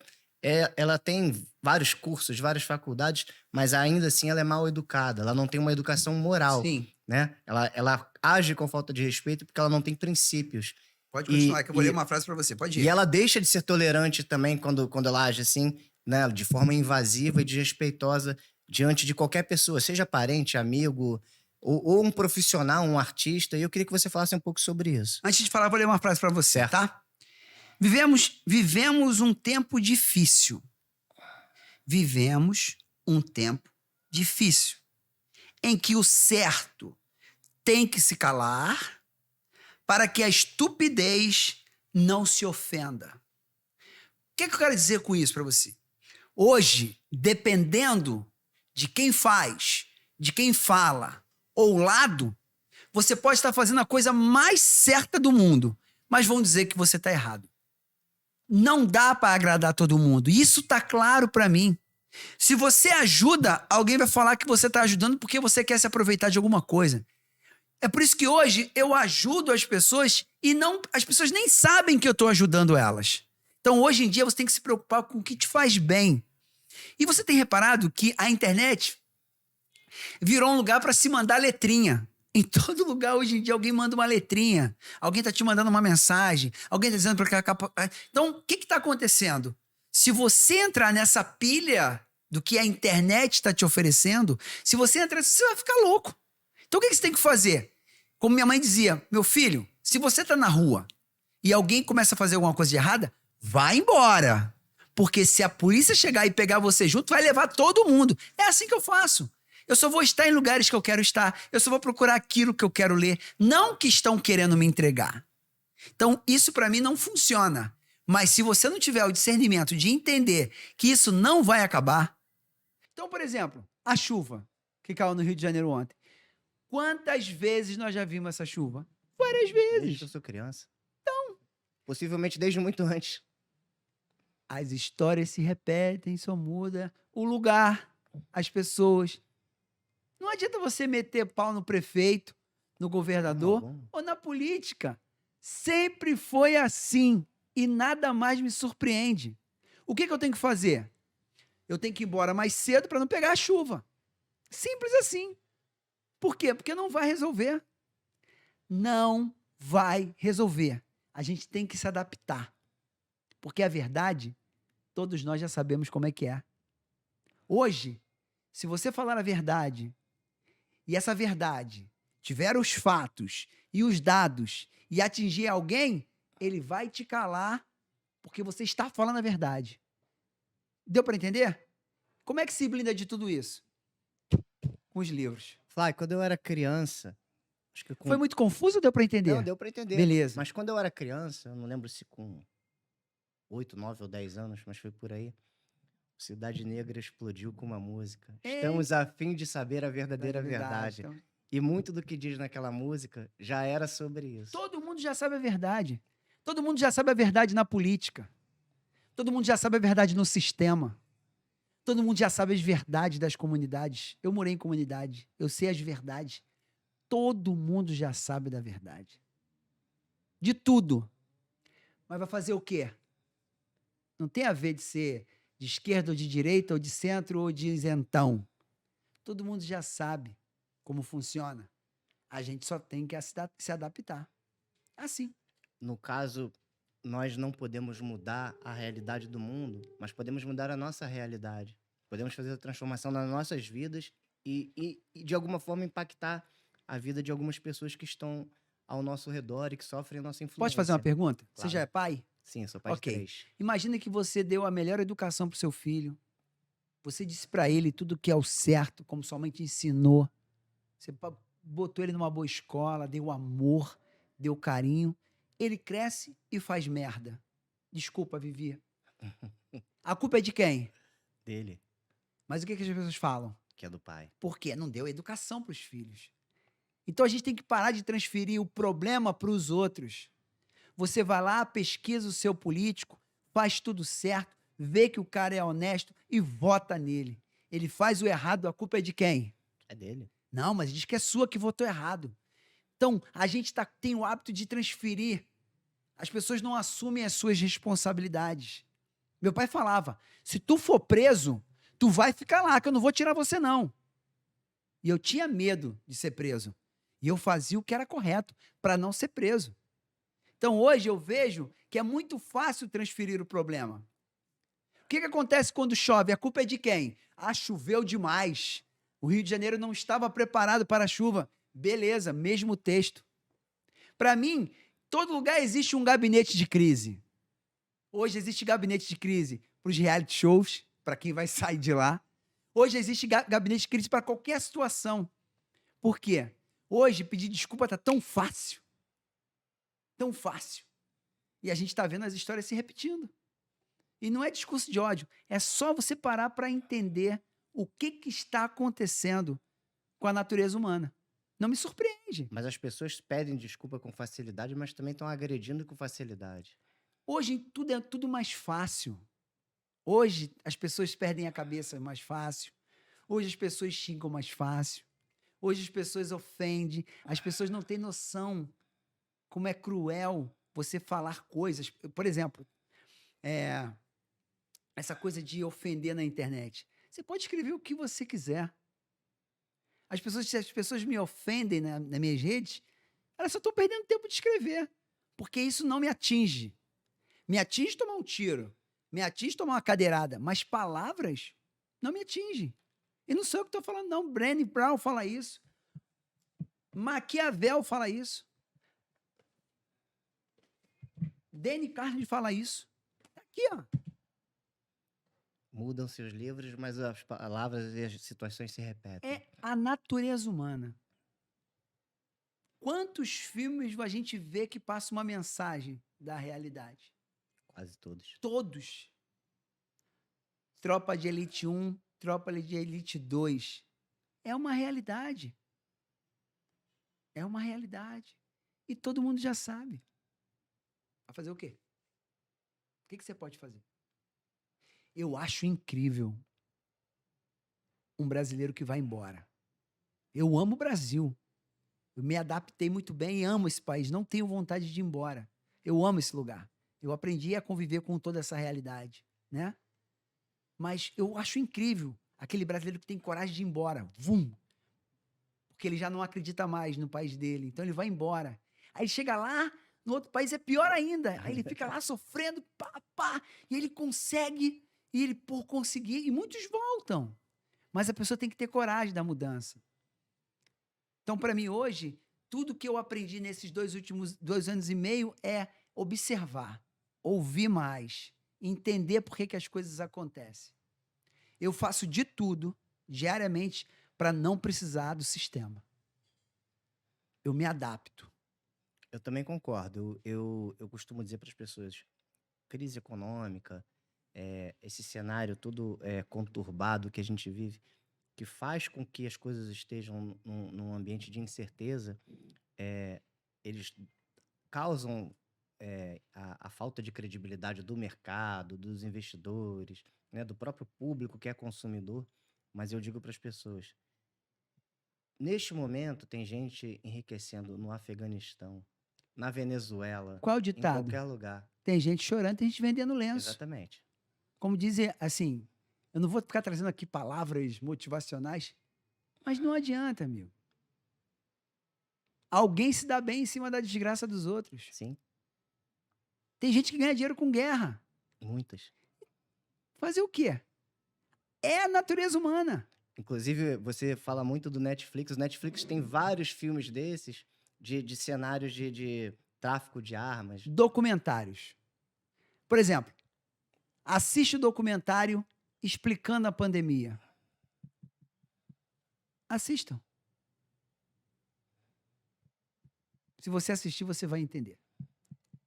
ela tem vários cursos, várias faculdades, mas ainda assim ela é mal educada, ela não tem uma educação moral, Sim. né? Ela age com falta de respeito porque ela não tem princípios. Pode continuar, que eu vou ler uma frase pra você. Pode ir. E ela deixa de ser tolerante também quando ela age assim, né? De forma invasiva e desrespeitosa diante de qualquer pessoa, seja parente, amigo, ou um profissional, um artista. E eu queria que você falasse um pouco sobre isso. Antes de falar, vou ler uma frase pra você, Certo. tá? Vivemos um tempo difícil. Vivemos um tempo difícil. Em que o certo tem que se calar para que a estupidez não se ofenda. O que eu quero dizer com isso para você? Hoje, dependendo de quem faz, de quem fala ou lado, você pode estar fazendo a coisa mais certa do mundo, mas vão dizer que você está errado. Não dá para agradar todo mundo. Isso tá claro para mim. Se você ajuda, alguém vai falar que você está ajudando porque você quer se aproveitar de alguma coisa. É por isso que hoje eu ajudo as pessoas e as pessoas nem sabem que eu estou ajudando elas. Então, hoje em dia, você tem que se preocupar com o que te faz bem. E você tem reparado que a internet virou um lugar para se mandar letrinha. Em todo lugar, hoje em dia, alguém manda uma letrinha. Alguém está te mandando uma mensagem. Alguém está dizendo para aquela capa. Então, o que está acontecendo? Se você entrar nessa pilha do que a internet está te oferecendo, se você entrar, você vai ficar louco. Então, o que você tem que fazer? Como minha mãe dizia, meu filho, se você está na rua e alguém começa a fazer alguma coisa de errada, vai embora. Porque se a polícia chegar e pegar você junto, vai levar todo mundo. É assim que eu faço. Eu só vou estar em lugares que eu quero estar. Eu só vou procurar aquilo que eu quero ler. Não que estão querendo me entregar. Então, isso para mim não funciona. Mas se você não tiver o discernimento de entender que isso não vai acabar... Então, por exemplo, a chuva que caiu no Rio de Janeiro ontem. Quantas vezes nós já vimos essa chuva? Várias vezes. Desde que eu sou criança. Então. Possivelmente desde muito antes. As histórias se repetem, só muda o lugar, as pessoas. Não adianta você meter pau no prefeito, no governador ou na política. Sempre foi assim e nada mais me surpreende. O que eu tenho que fazer? Eu tenho que ir embora mais cedo para não pegar a chuva. Simples assim. Por quê? Porque não vai resolver. Não vai resolver. A gente tem que se adaptar. Porque a verdade, todos nós já sabemos como é que é. Hoje, se você falar a verdade, e essa verdade tiver os fatos e os dados e atingir alguém, ele vai te calar porque você está falando a verdade. Deu para entender? Como é que se blinda de tudo isso? Com os livros. Flávio, quando eu era criança, acho que Foi com... muito confuso ou deu para entender? Não, deu pra entender. Beleza. Mas quando eu era criança, eu não lembro se com 8, 9 ou 10 anos, mas foi por aí. Cidade Negra explodiu com uma música. Estamos a fim de saber a verdadeira verdade. Então, E muito do que diz naquela música já era sobre isso. todo mundo já sabe a verdade. Todo mundo já sabe a verdade na política. Todo mundo já sabe a verdade no sistema. Todo mundo já sabe as verdades das comunidades. Eu morei em comunidade. Eu sei as verdades. Todo mundo já sabe da verdade. De tudo. Mas vai fazer o quê? Não tem a ver de ser de esquerda ou de direita, ou de centro ou de isentão. Todo mundo já sabe como funciona. A gente só tem que se adaptar. Assim. No caso, nós não podemos mudar a realidade do mundo, mas podemos mudar a nossa realidade. Podemos fazer a transformação nas nossas vidas e de alguma forma, impactar a vida de algumas pessoas que estão ao nosso redor e que sofrem a nossa influência. Pode fazer uma pergunta? Você Claro. já é pai? Sim, eu sou pai Ok. de 3. Imagina que você deu a melhor educação para o seu filho. Você disse para ele tudo que é o certo, como sua mãe te ensinou. Você botou ele numa boa escola, deu amor, deu carinho. Ele cresce e faz merda. Desculpa, Vivi. A culpa é de quem? Dele, Mas o que as pessoas falam? que é do pai. Porque não deu educação para os filhos. Então a gente tem que parar de transferir o problema para os outros. Você vai lá, pesquisa o seu político, faz tudo certo, vê que o cara é honesto e vota nele. Ele faz o errado, a culpa é de quem? É dele. Não, mas diz que é sua que votou errado. Então, a gente tem o hábito de transferir. As pessoas não assumem as suas responsabilidades. Meu pai falava, se tu for preso, tu vai ficar lá, que eu não vou tirar você, não. E eu tinha medo de ser preso. E eu fazia o que era correto para não ser preso. Então, hoje eu vejo que é muito fácil transferir o problema. O que acontece quando chove? A culpa é de quem? Ah, choveu demais. O Rio de Janeiro não estava preparado para a chuva. Beleza, mesmo texto. Para mim, todo lugar existe um gabinete de crise. Hoje existe gabinete de crise para os reality shows, para quem vai sair de lá. Hoje existe gabinete de crise para qualquer situação. Por quê? Hoje pedir desculpa está tão fácil. Tão fácil. E a gente está vendo as histórias se repetindo. E não é discurso de ódio. É só você parar para entender o que está acontecendo com a natureza humana. Não me surpreende. Mas as pessoas pedem desculpa com facilidade, mas também estão agredindo com facilidade. Hoje tudo é tudo mais fácil. Hoje as pessoas perdem a cabeça mais fácil. Hoje as pessoas xingam mais fácil. Hoje as pessoas ofendem. As pessoas não têm noção como é cruel você falar coisas. Por exemplo, essa coisa de ofender na internet. Você pode escrever o que você quiser. Se as pessoas me ofendem nas minhas redes, elas só estão perdendo tempo de escrever. Porque isso não me atinge. Me atinge tomar um tiro. Me atinge tomar uma cadeirada. Mas palavras não me atingem. E não sou eu que estou falando, não. Brené Brown fala isso. Maquiavel fala isso. Danny Carlin fala isso. Aqui, ó. Mudam seus livros, mas as palavras e as situações se repetem. É a natureza humana. Quantos filmes a gente vê que passa uma mensagem da realidade? Quase todos. Todos. Tropa de Elite 1, Tropa de Elite 2. É uma realidade. É uma realidade. E todo mundo já sabe. Vai fazer o quê? O que você pode fazer? Eu acho incrível um brasileiro que vai embora. Eu amo o Brasil. Eu me adaptei muito bem e amo esse país. Não tenho vontade de ir embora. Eu amo esse lugar. Eu aprendi a conviver com toda essa realidade, né? Mas eu acho incrível aquele brasileiro que tem coragem de ir embora. Vum! Porque ele já não acredita mais no país dele. Então ele vai embora. Aí ele chega lá, no outro país é pior ainda. Aí ele fica lá sofrendo, pá, pá. E ele consegue... E ele, por conseguir, e muitos voltam. Mas a pessoa tem que ter coragem da mudança. Então, para mim, hoje, tudo que eu aprendi nesses 2 anos e meio é observar, ouvir mais, entender por que as coisas acontecem. Eu faço de tudo, diariamente, para não precisar do sistema. Eu me adapto. Eu também concordo. Eu costumo dizer para as pessoas, crise econômica, esse cenário todo conturbado que a gente vive, que faz com que as coisas estejam num ambiente de incerteza, eles causam a falta de credibilidade do mercado, dos investidores, né, do próprio público que é consumidor. Mas eu digo para as pessoas, neste momento tem gente enriquecendo no Afeganistão, na Venezuela, Qual é o em ditado? qualquer lugar. Tem gente chorando, tem gente vendendo lenço. Exatamente. Como dizem, assim, eu não vou ficar trazendo aqui palavras motivacionais, mas não adianta, amigo. Alguém se dá bem em cima da desgraça dos outros. Sim, Tem gente que ganha dinheiro com guerra. muitas. Fazer o quê? É a natureza humana. Inclusive, você fala muito do Netflix. O Netflix tem vários filmes desses, de cenários de tráfico de armas. Documentários. Por exemplo, assiste o documentário explicando a pandemia. Assistam. Se você assistir, você vai entender.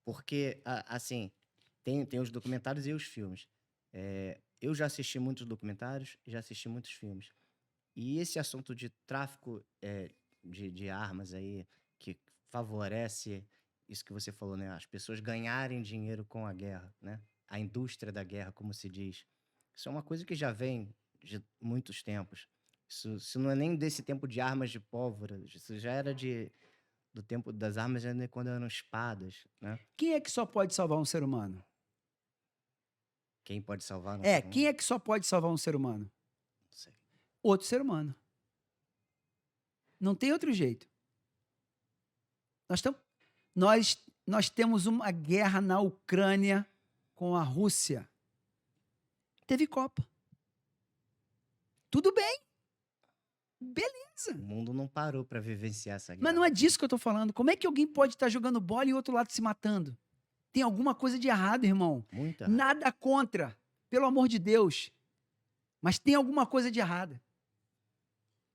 Porque, assim, tem os documentários e os filmes. Eu já assisti muitos documentários, já assisti muitos filmes. E esse assunto de tráfico de armas aí, que favorece isso que você falou, né? As pessoas ganharem dinheiro com a guerra, né? A indústria da guerra, como se diz. Isso é uma coisa que já vem de muitos tempos. Isso não é nem desse tempo de armas de pólvora. Isso já era do tempo das armas, ainda quando eram espadas, né? Quem é que só pode salvar um ser humano? Quem pode salvar, não sei. Quem é que só pode salvar um ser humano? Não sei. Outro ser humano. Não tem outro jeito. Nós temos uma guerra na Ucrânia com a Rússia. Teve Copa. Tudo bem. Beleza. O mundo não parou para vivenciar essa guerra. Mas não é disso que eu tô falando. Como é que alguém pode estar jogando bola e o outro lado se matando? Tem alguma coisa de errado, irmão. Muito errado. Nada contra, pelo amor de Deus. Mas tem alguma coisa de errada.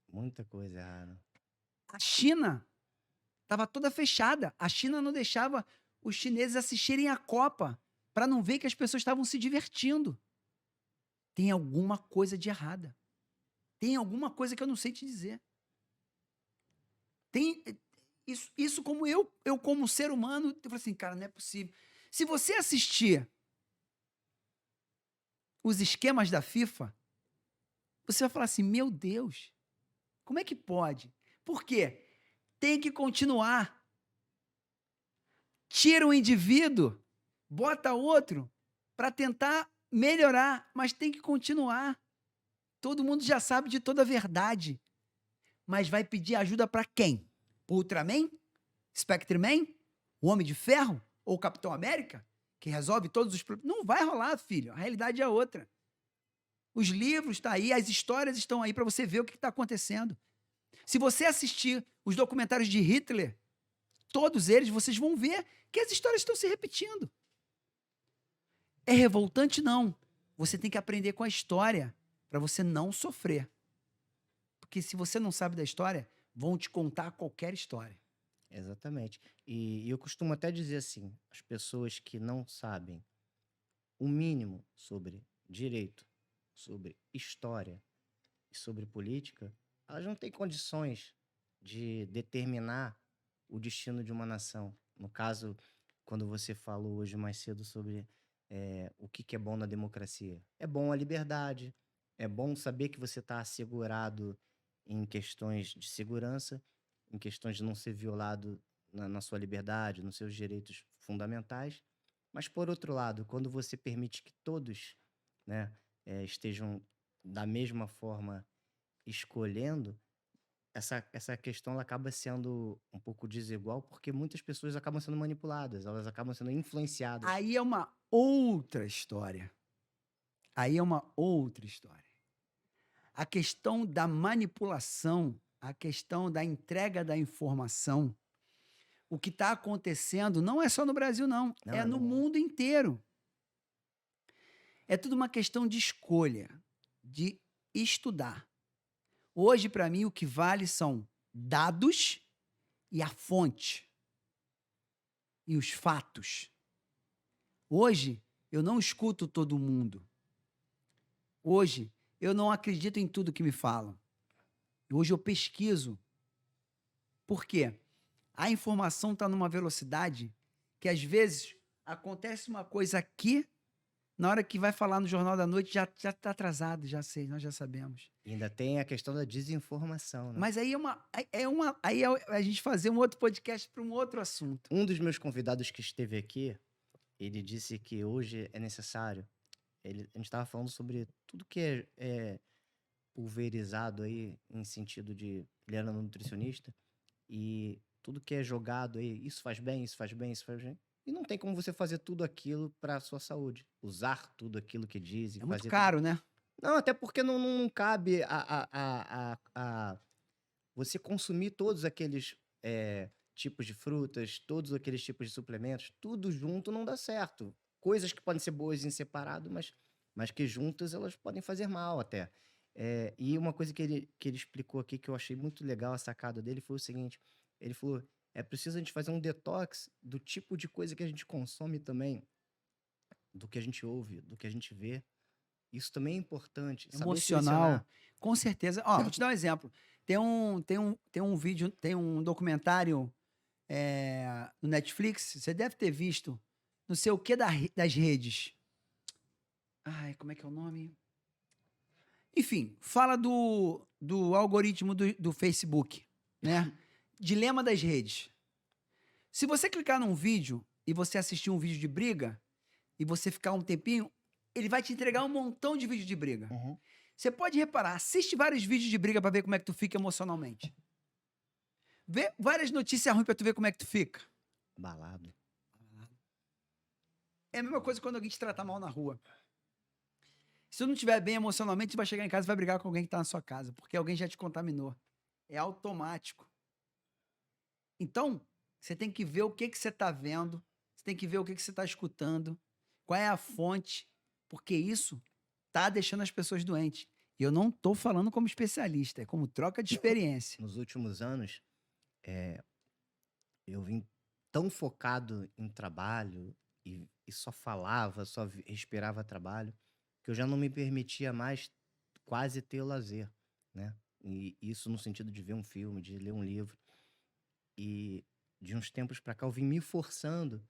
Muita coisa errada. A China estava toda fechada. A China não deixava os chineses assistirem a Copa para não ver que as pessoas estavam se divertindo. Tem alguma coisa de errada. Tem alguma coisa que eu não sei te dizer. Tem isso como eu como ser humano, eu falo assim, cara, não é possível. Se você assistir os esquemas da FIFA, você vai falar assim, meu Deus, como é que pode? Por quê? Tem que continuar. Tira um indivíduo, bota outro para tentar melhorar, mas tem que continuar. Todo mundo já sabe de toda a verdade. Mas vai pedir ajuda para quem? O Ultraman? Spectreman? O Homem de Ferro? Ou o Capitão América? Que resolve todos os problemas? Não vai rolar, filho. A realidade é outra. Os livros estão aí, as histórias estão aí para você ver o que está acontecendo. Se você assistir os documentários de Hitler, todos eles, vocês vão ver que as histórias estão se repetindo. É revoltante? Não. Você tem que aprender com a história para você não sofrer. Porque se você não sabe da história, vão te contar qualquer história. Exatamente. E eu costumo até dizer assim, as pessoas que não sabem o mínimo sobre direito, sobre história e sobre política, elas não têm condições de determinar o destino de uma nação. No caso, quando você falou hoje mais cedo sobre o que é bom na democracia. É bom a liberdade, é bom saber que você está assegurado em questões de segurança, em questões de não ser violado na sua liberdade, nos seus direitos fundamentais. Mas, por outro lado, quando você permite que todos, né, estejam da mesma forma escolhendo, essa questão ela acaba sendo um pouco desigual, porque muitas pessoas acabam sendo manipuladas, elas acabam sendo influenciadas. Aí é uma outra história. Aí é uma outra história. A questão da manipulação a questão da entrega da informação, o que está acontecendo não é só no Brasil, não. Não, É no mundo inteiro. É tudo uma questão de escolha, de estudar. Hoje, para mim, o que vale são dados e a fonte. E os fatos. Hoje, eu não escuto todo mundo. Hoje, eu não acredito em tudo que me falam. Hoje eu pesquiso. Por quê? A informação está numa velocidade que, às vezes, acontece uma coisa aqui, na hora que vai falar no Jornal da Noite, já está atrasado, já sei, nós já sabemos. E ainda tem a questão da desinformação, né? Mas aí aí é a gente fazer um outro podcast para um outro assunto. Um dos meus convidados que esteve aqui, ele disse que hoje é necessário. A gente estava falando sobre tudo que é pulverizado aí, em sentido de. Ele era nutricionista, e tudo que é jogado aí, isso faz bem, isso faz bem, isso faz bem. E não tem como você fazer tudo aquilo para a sua saúde. Usar tudo aquilo que dizem. É muito fazer caro, né? Não, até porque não cabe a você consumir todos aqueles tipos de frutas, todos aqueles tipos de suplementos, tudo junto não dá certo. Coisas que podem ser boas em separado, mas que juntas elas podem fazer mal até. E uma coisa que ele explicou aqui que eu achei muito legal, a sacada dele, foi o seguinte: ele falou, é preciso a gente fazer um detox do tipo de coisa que a gente consome também, do que a gente ouve, do que a gente vê. Isso também é importante. Saber Emocional. selecionar. Com certeza. Ó, vou te dar um exemplo. Tem um vídeo, tem um documentário no Netflix, você deve ter visto, não sei o que das redes. Ai, como é que é o nome? Enfim, fala do algoritmo do Facebook, né? Dilema das redes. Se você clicar num vídeo e você assistir um vídeo de briga e você ficar um tempinho, ele vai te entregar um montão de vídeo de briga. Uhum. Você pode reparar, assiste vários vídeos de briga pra ver como é que tu fica emocionalmente. Vê várias notícias ruins pra tu ver como é que tu fica. Balado. É a mesma coisa quando alguém te trata mal na rua. Se tu não estiver bem emocionalmente, você vai chegar em casa e vai brigar com alguém que tá na sua casa, porque alguém já te contaminou. É automático. Então, você tem que ver o que você tá vendo, você tem que ver o que você tá escutando, qual é a fonte, porque isso tá deixando as pessoas doentes. E eu não tô falando como especialista, é como troca de experiência. Nos últimos anos, eu vim tão focado em trabalho e só falava, respirava trabalho, que eu já não me permitia mais quase ter lazer, né? E isso no sentido de ver um filme, de ler um livro. E de uns tempos pra cá eu vim me forçando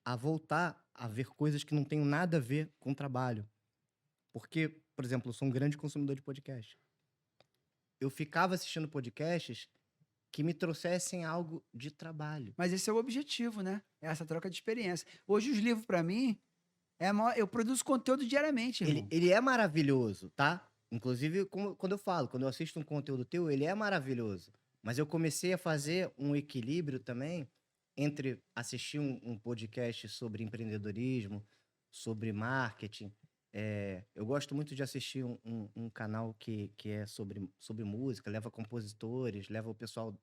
a voltar a ver coisas que não têm nada a ver com trabalho. Porque, por exemplo, eu sou um grande consumidor de podcast. Eu ficava assistindo podcasts que me trouxessem algo de trabalho. Mas esse é o objetivo, né? É essa troca de experiência. Hoje os livros, pra mim, eu produzo conteúdo diariamente, irmão. Ele é maravilhoso, tá? Inclusive, quando eu falo, quando eu assisto um conteúdo teu, ele é maravilhoso. Mas eu comecei a fazer um equilíbrio também entre assistir um podcast sobre empreendedorismo, sobre marketing. Eu gosto muito de assistir um canal que é sobre música, leva compositores, leva o pessoal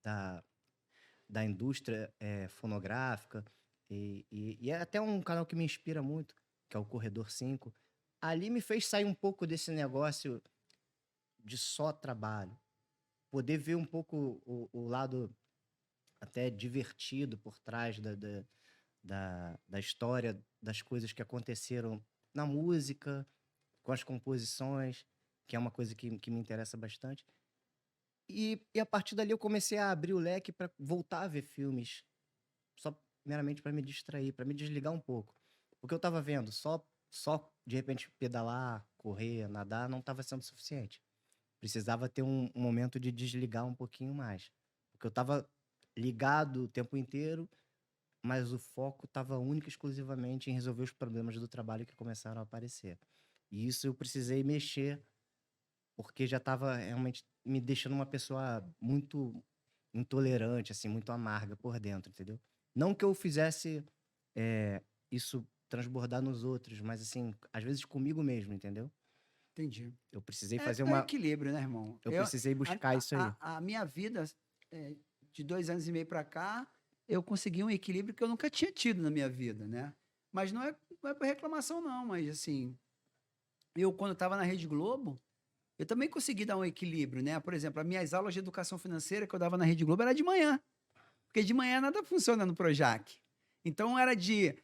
da indústria fonográfica. E é até um canal que me inspira muito, que é o Corredor 5. Ali me fez sair um pouco desse negócio de só trabalho. Poder ver um pouco o lado até divertido por trás da história, das coisas que aconteceram na música, com as composições, que é uma coisa que me interessa bastante. E a partir dali eu comecei a abrir o leque para voltar a ver filmes, só meramente para me distrair, para me desligar um pouco. Porque eu estava vendo, só de repente pedalar, correr, nadar, não estava sendo suficiente. Precisava ter um momento de desligar um pouquinho mais. Porque eu estava ligado o tempo inteiro, mas o foco estava único e exclusivamente em resolver os problemas do trabalho que começaram a aparecer. E isso eu precisei mexer, porque já estava realmente me deixando uma pessoa muito intolerante, assim, muito amarga por dentro, entendeu? Não que eu fizesse isso transbordar nos outros, mas assim, às vezes comigo mesmo, entendeu? Entendi. Eu precisei É, fazer é uma. equilíbrio, né, irmão? Eu precisei buscar isso aí. A minha vida, de 2 anos e meio para cá, eu consegui um equilíbrio que eu nunca tinha tido na minha vida, né? Mas não é por reclamação, não. Mas, assim, eu, quando estava na Rede Globo, eu também consegui dar um equilíbrio, né? Por exemplo, as minhas aulas de educação financeira que eu dava na Rede Globo era de manhã. Porque de manhã nada funciona no Projac. Então, era de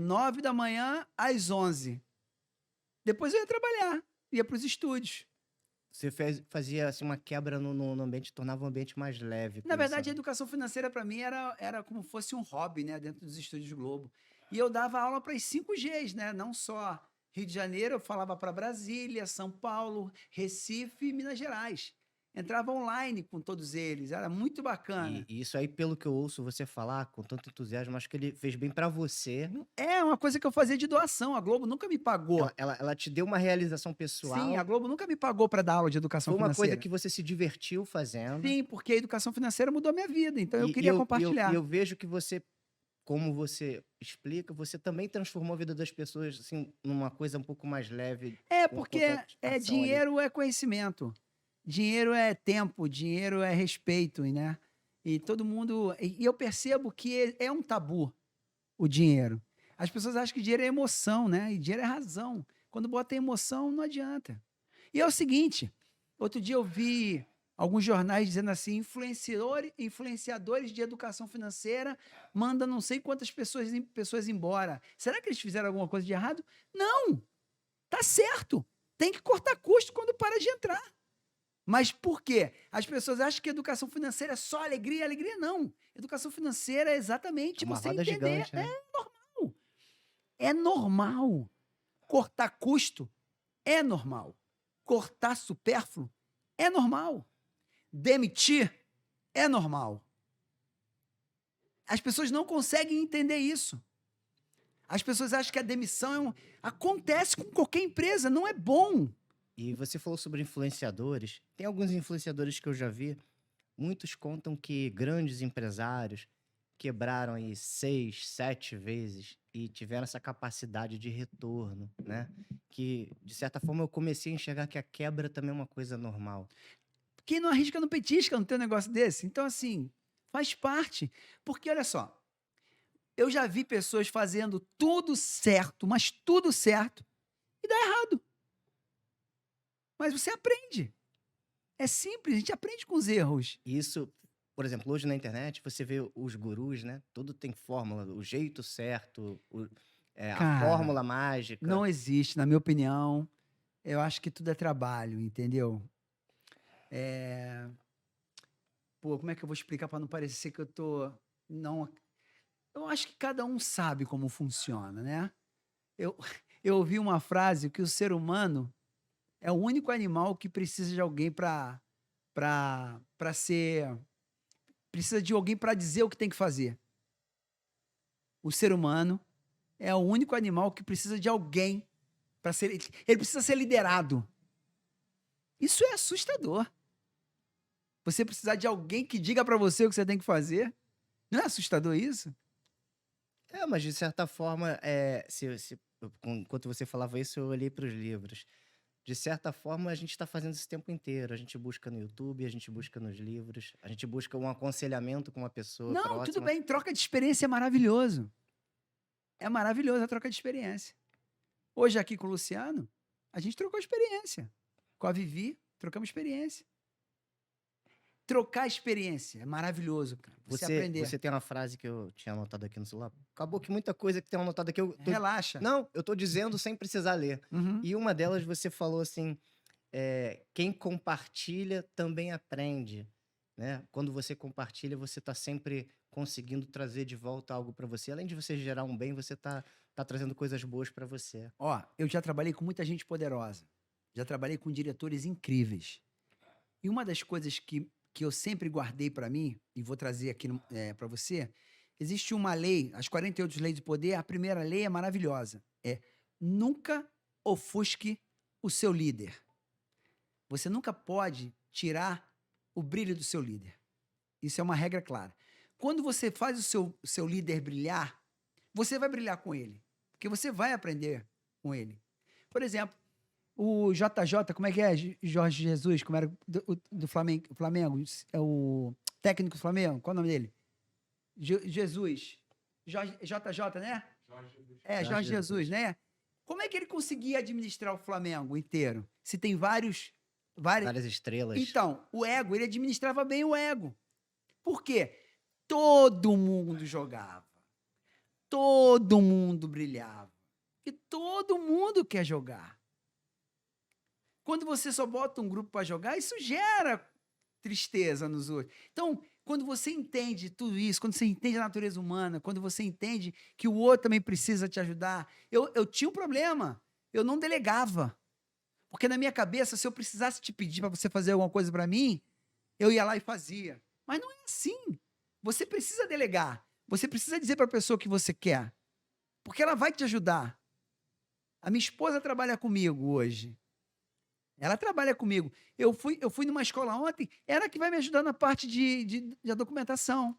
9 da manhã às 11. Depois eu ia trabalhar, ia para os estúdios. Você fazia assim, uma quebra no ambiente, tornava o ambiente mais leve. Na Com isso, verdade, a né? educação financeira para mim era como fosse um hobby, né, dentro dos estúdios Globo. E eu dava aula para as 5Gs, né, não só Rio de Janeiro, eu falava para Brasília, São Paulo, Recife e Minas Gerais. Entrava online com todos eles, era muito bacana. E isso aí, pelo que eu ouço você falar com tanto entusiasmo, acho que ele fez bem pra você. É uma coisa que eu fazia de doação, a Globo nunca me pagou. Ela te deu uma realização Sim, a pessoal. Globo nunca me pagou para dar aula de educação Foi uma coisa financeira. que você se divertiu fazendo. Sim, porque a educação financeira mudou a minha vida, então eu E queria compartilhar. eu vejo que você, como você explica, você também transformou a vida das pessoas assim, numa coisa um pouco mais leve. É, com a porque ação ali. dinheiro é conhecimento. Dinheiro é tempo, dinheiro é respeito, né? E todo mundo. E eu percebo que é um tabu o dinheiro. As pessoas acham que dinheiro é emoção, né? E dinheiro é razão. Quando bota emoção, não adianta. E é o seguinte: outro dia eu vi alguns jornais dizendo assim: influenciadores de educação financeira mandam não sei quantas pessoas embora. Será que eles fizeram alguma coisa de errado? Não! Tá certo! Tem que cortar custo quando para de entrar. Mas por quê? As pessoas acham que educação financeira é só alegria, alegria não. Educação financeira é exatamente É uma você roda entender. gigante, né? É normal. Cortar custo é normal. Cortar supérfluo é normal. Demitir é normal. As pessoas não conseguem entender isso. As pessoas acham que a demissão acontece com qualquer empresa, não é bom. E você falou sobre influenciadores. Tem alguns influenciadores que eu já vi. Muitos contam que grandes empresários quebraram aí 6, 7 vezes e tiveram essa capacidade de retorno, né? Que, de certa forma, eu comecei a enxergar que a quebra também é uma coisa normal. Quem não arrisca não petisca, não tem um negócio desse. Então, assim, faz parte. Porque, olha só, eu já vi pessoas fazendo tudo certo, mas tudo certo, e dá errado. Mas você aprende. É simples, a gente aprende com os erros. Isso, por exemplo, hoje na internet você vê os gurus, né? Tudo tem fórmula, o jeito certo, a Cara, fórmula mágica. não existe, na minha opinião. Eu acho que tudo é trabalho, entendeu? Pô, como é que eu vou explicar para não parecer que eu tô. Não. Eu acho que cada um sabe como funciona, né? Eu, eu ouvi uma frase que o ser humano é o único animal que precisa de alguém para ser. Precisa de alguém para dizer o que tem que fazer. O ser humano é o único animal que precisa de alguém para ser. Ele precisa ser liderado. Isso é assustador. Você precisar de alguém que diga para você o que você tem que fazer. Não é assustador isso? Mas de certa forma, enquanto você falava isso, eu olhei para os livros. De certa forma, a gente está fazendo isso o tempo inteiro. A gente busca no YouTube, a gente busca nos livros, a gente busca um aconselhamento com uma pessoa Não, próxima. tudo bem. Troca de experiência é maravilhoso. É maravilhoso a troca de experiência. Hoje aqui com o Luciano, a gente trocou experiência. Com a Vivi, trocamos experiência. Trocar experiência é maravilhoso, cara. Você aprender. Você tem uma frase que eu tinha anotado aqui no celular. Acabou que muita coisa que tem anotado aqui Relaxa. Não, eu tô dizendo sem precisar ler. Uhum. E uma delas você falou assim: quem compartilha também aprende. Né? Quando você compartilha, você está sempre conseguindo trazer de volta algo para você. Além de você gerar um bem, você tá trazendo coisas boas para você. Ó, eu já trabalhei com muita gente poderosa. Já trabalhei com diretores incríveis. E uma das coisas que eu sempre guardei para mim, e vou trazer aqui para você, existe uma lei, as 48 leis de poder, a primeira lei é maravilhosa. Nunca ofusque o seu líder. Você nunca pode tirar o brilho do seu líder. Isso é uma regra clara. Quando você faz o seu líder brilhar, você vai brilhar com ele. Porque você vai aprender com ele. Por exemplo, O JJ, como é que é? Jorge Jesus, como era do Flamengo? É o técnico do Flamengo? Qual é o nome dele? Jesus. JJ, né? Jorge Jesus, né? Como é que ele conseguia administrar o Flamengo inteiro? Se tem várias... Várias estrelas. Então, o ego, ele administrava bem o ego. Por quê? Todo mundo jogava. Todo mundo brilhava. E todo mundo quer jogar. Quando você só bota um grupo para jogar, isso gera tristeza nos outros. Então, quando você entende tudo isso, quando você entende a natureza humana, quando você entende que o outro também precisa te ajudar. Eu tinha um problema. Eu não delegava. Porque na minha cabeça, se eu precisasse te pedir para você fazer alguma coisa para mim, eu ia lá e fazia. Mas não é assim. Você precisa delegar. Você precisa dizer para a pessoa o que você quer. Porque ela vai te ajudar. A minha esposa trabalha comigo hoje. Ela trabalha comigo. Eu fui numa escola ontem, ela que vai me ajudar na parte de documentação.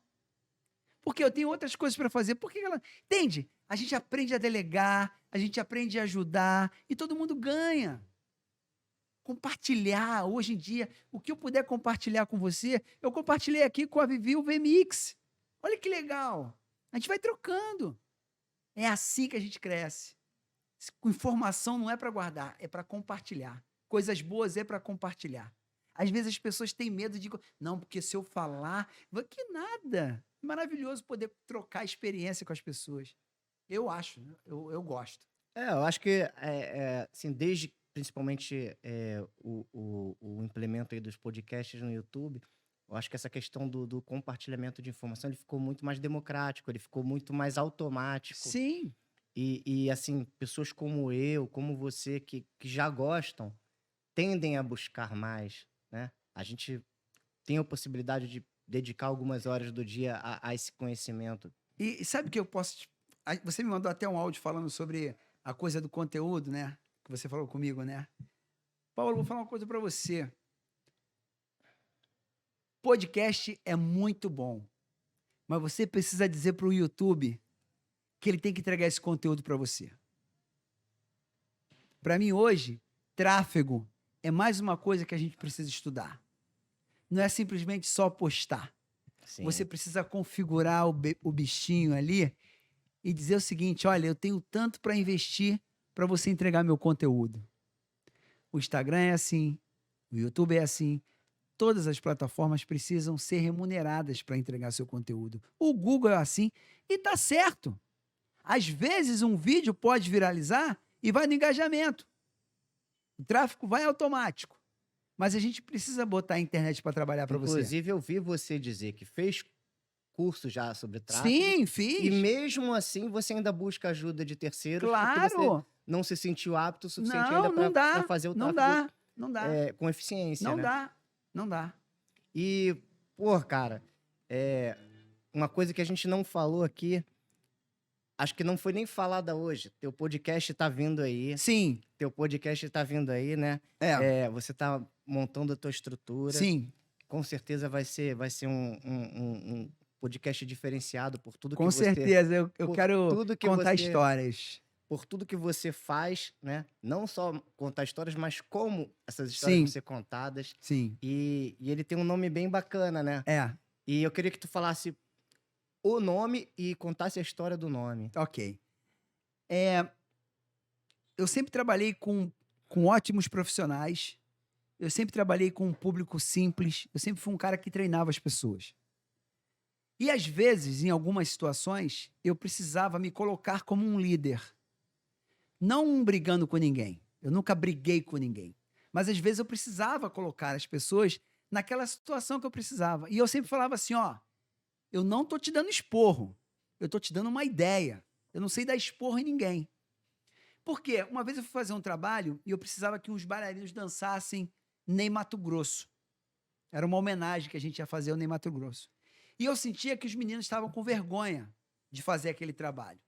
Porque eu tenho outras coisas para fazer. Por que ela... Entende? A gente aprende a delegar, a gente aprende a ajudar e todo mundo ganha. Compartilhar, hoje em dia, o que eu puder compartilhar com você, eu compartilhei aqui com a Vivi o VMix. Olha que legal. A gente vai trocando. É assim que a gente cresce. Com informação não é para guardar, é para compartilhar. Coisas boas é para compartilhar. Às vezes as pessoas têm medo de... Não, porque se eu falar... Que nada. É maravilhoso poder trocar experiência com as pessoas. Eu acho, né? Eu gosto. Eu acho que, assim, desde principalmente o implemento aí dos podcasts no YouTube, eu acho que essa questão do compartilhamento de informação, ele ficou muito mais democrático, ele ficou muito mais automático. Sim. E assim, pessoas como eu, como você, que já gostam, tendem a buscar mais, né? A gente tem a possibilidade de dedicar algumas horas do dia a esse conhecimento. E sabe que eu posso... Você me mandou até um áudio falando sobre a coisa do conteúdo, né? Que você falou comigo, né? Paulo, vou falar uma coisa para você. Podcast é muito bom, mas você precisa dizer para o YouTube que ele tem que entregar esse conteúdo para você. Para mim, hoje, tráfego é mais uma coisa que a gente precisa estudar. Não é simplesmente só postar. Sim. Você precisa configurar o bichinho ali e dizer o seguinte: olha, eu tenho tanto para investir para você entregar meu conteúdo. O Instagram é assim, o YouTube é assim. Todas as plataformas precisam ser remuneradas para entregar seu conteúdo. O Google é assim e tá certo. Às vezes um vídeo pode viralizar e vai no engajamento. O tráfego vai automático. Mas a gente precisa botar a internet para trabalhar para você. Inclusive, eu vi você dizer que fez curso já sobre tráfego. Sim, fiz. E mesmo assim, você ainda busca ajuda de terceiros. Porque você não se sentiu apto o suficiente ainda para fazer o tráfego não dá. Com eficiência, Não né? dá, não dá. E, pô, cara, uma coisa que a gente não falou aqui, acho que não foi nem falada hoje. Teu podcast tá vindo aí. Sim. Teu podcast tá vindo aí, né? Você tá montando a tua estrutura. Sim. Com certeza vai ser um podcast diferenciado por tudo Com que você... certeza, eu quero contar histórias. Por tudo que você faz, né? Não só contar histórias, mas como essas histórias vão ser contadas. Sim. E ele tem um nome bem bacana, né? É. E eu queria que tu falasse o nome e contasse a história do nome. Ok. Eu sempre trabalhei com ótimos profissionais. Eu sempre trabalhei com um público simples. Eu sempre fui um cara que treinava as pessoas. E às vezes, em algumas situações, eu precisava me colocar como um líder. Não brigando com ninguém. Eu nunca briguei com ninguém. Mas às vezes eu precisava colocar as pessoas naquela situação que eu precisava. E eu sempre falava assim, ó, eu não tô te dando esporro. Eu tô te dando uma ideia. Eu não sei dar esporro em ninguém. Por quê? Uma vez eu fui fazer um trabalho e eu precisava que uns bailarinos dançassem Ney Matogrosso. Era uma homenagem que a gente ia fazer ao Ney Matogrosso. E eu sentia que os meninos estavam com vergonha de fazer aquele trabalho.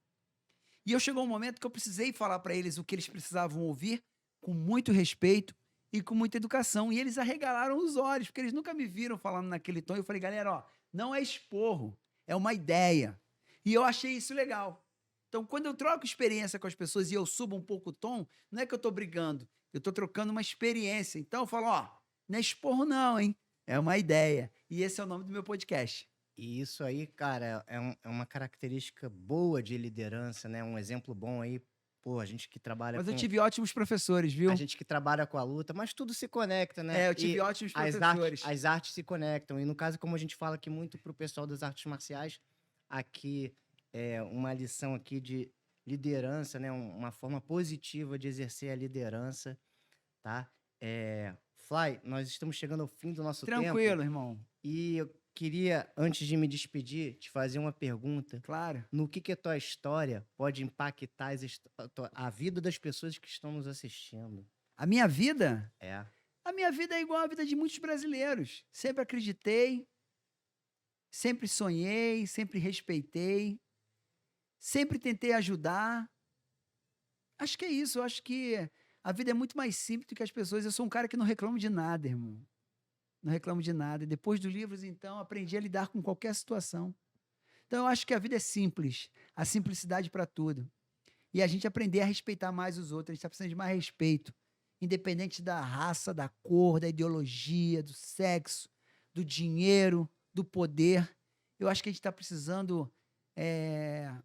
E eu chegou um momento que eu precisei falar para eles o que eles precisavam ouvir com muito respeito e com muita educação. E eles arregalaram os olhos, porque eles nunca me viram falando naquele tom. Eu falei, galera, ó, não é esporro, é uma ideia. E eu achei isso legal. Então, quando eu troco experiência com as pessoas e eu subo um pouco o tom, não é que eu estou brigando. Eu tô trocando uma experiência. Então eu falo, ó, não é esporro não, hein? É uma ideia. E esse é o nome do meu podcast. E isso aí, cara, é uma característica boa de liderança, né? Um exemplo bom aí. Pô, a gente que trabalha Mas eu com. tive ótimos professores, viu? A gente que trabalha com a luta, mas tudo se conecta, né? É, eu tive E ótimos as professores. artes se conectam. E no caso, como a gente fala aqui muito pro pessoal das artes marciais, aqui é uma lição aqui de liderança, né? Uma forma positiva de exercer a liderança, tá? Fly, nós estamos chegando ao fim do nosso tempo. Tranquilo, irmão. E eu queria, antes de me despedir, te fazer uma pergunta. Claro. No que a tua história pode impactar a vida das pessoas que estão nos assistindo? A minha vida? É. A minha vida é igual à vida de muitos brasileiros. Sempre acreditei, sempre sonhei, sempre respeitei, sempre tentei ajudar. Acho que é isso. Eu acho que a vida é muito mais simples do que as pessoas. Eu sou um cara que não reclamo de nada, irmão. Não reclamo de nada. E depois dos livros, então, aprendi a lidar com qualquer situação. Então, eu acho que a vida é simples. A simplicidade para tudo. E a gente aprender a respeitar mais os outros. A gente está precisando de mais respeito. Independente da raça, da cor, da ideologia, do sexo, do dinheiro, do poder. Eu acho que a gente está precisando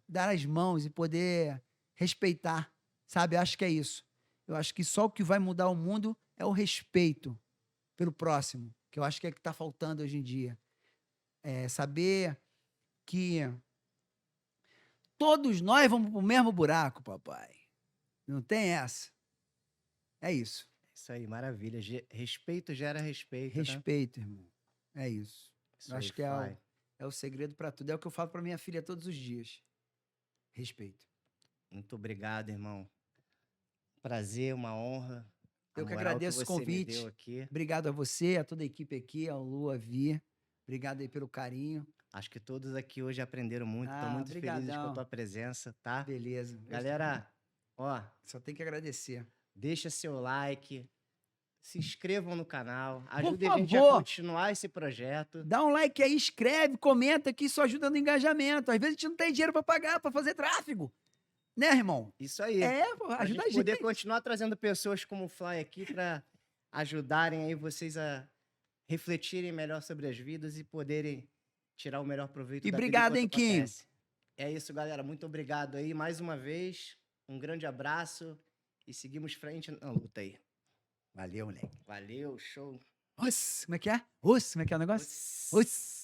dar as mãos e poder respeitar. Sabe? Eu acho que é isso. Eu acho que só o que vai mudar o mundo é o respeito pelo próximo. Que eu acho que é o que está faltando hoje em dia. Saber que todos nós vamos para o mesmo buraco, papai. Não tem essa. É isso. Isso aí, maravilha. Respeito gera respeito, né? Respeito, irmão. É isso. Isso Eu aí, acho que Fly. é o segredo para tudo. É o que eu falo para minha filha todos os dias. Respeito. Muito obrigado, irmão. Prazer, uma honra. Eu que moral agradeço o você me convite. deu aqui. Obrigado a você, a toda a equipe aqui, ao Lu, a Vi. Obrigado aí pelo carinho. Acho que todos aqui hoje aprenderam muito. Estou muito felizes com brigadão. a tua presença, tá? Beleza. Galera, ó, Só tem que agradecer. deixa seu like, se inscrevam no canal, ajudem a gente a favor. continuar esse projeto. Dá um like aí, escreve, comenta que isso ajuda no engajamento. Às vezes a gente não tem dinheiro para pagar, para fazer tráfego. Né, irmão? Isso aí. Pô, Pra ajuda a gente gente. poder continuar trazendo pessoas como o Fly aqui para ajudarem aí vocês a refletirem melhor sobre as vidas e poderem tirar o melhor proveito E da obrigado, vida hein, enquanto Kim? acontece. É isso, galera. Muito obrigado aí mais uma vez. Um grande abraço e seguimos frente na luta aí. Valeu, moleque. Valeu, show. Como é que é? Como é que é o negócio? Oss. Oss.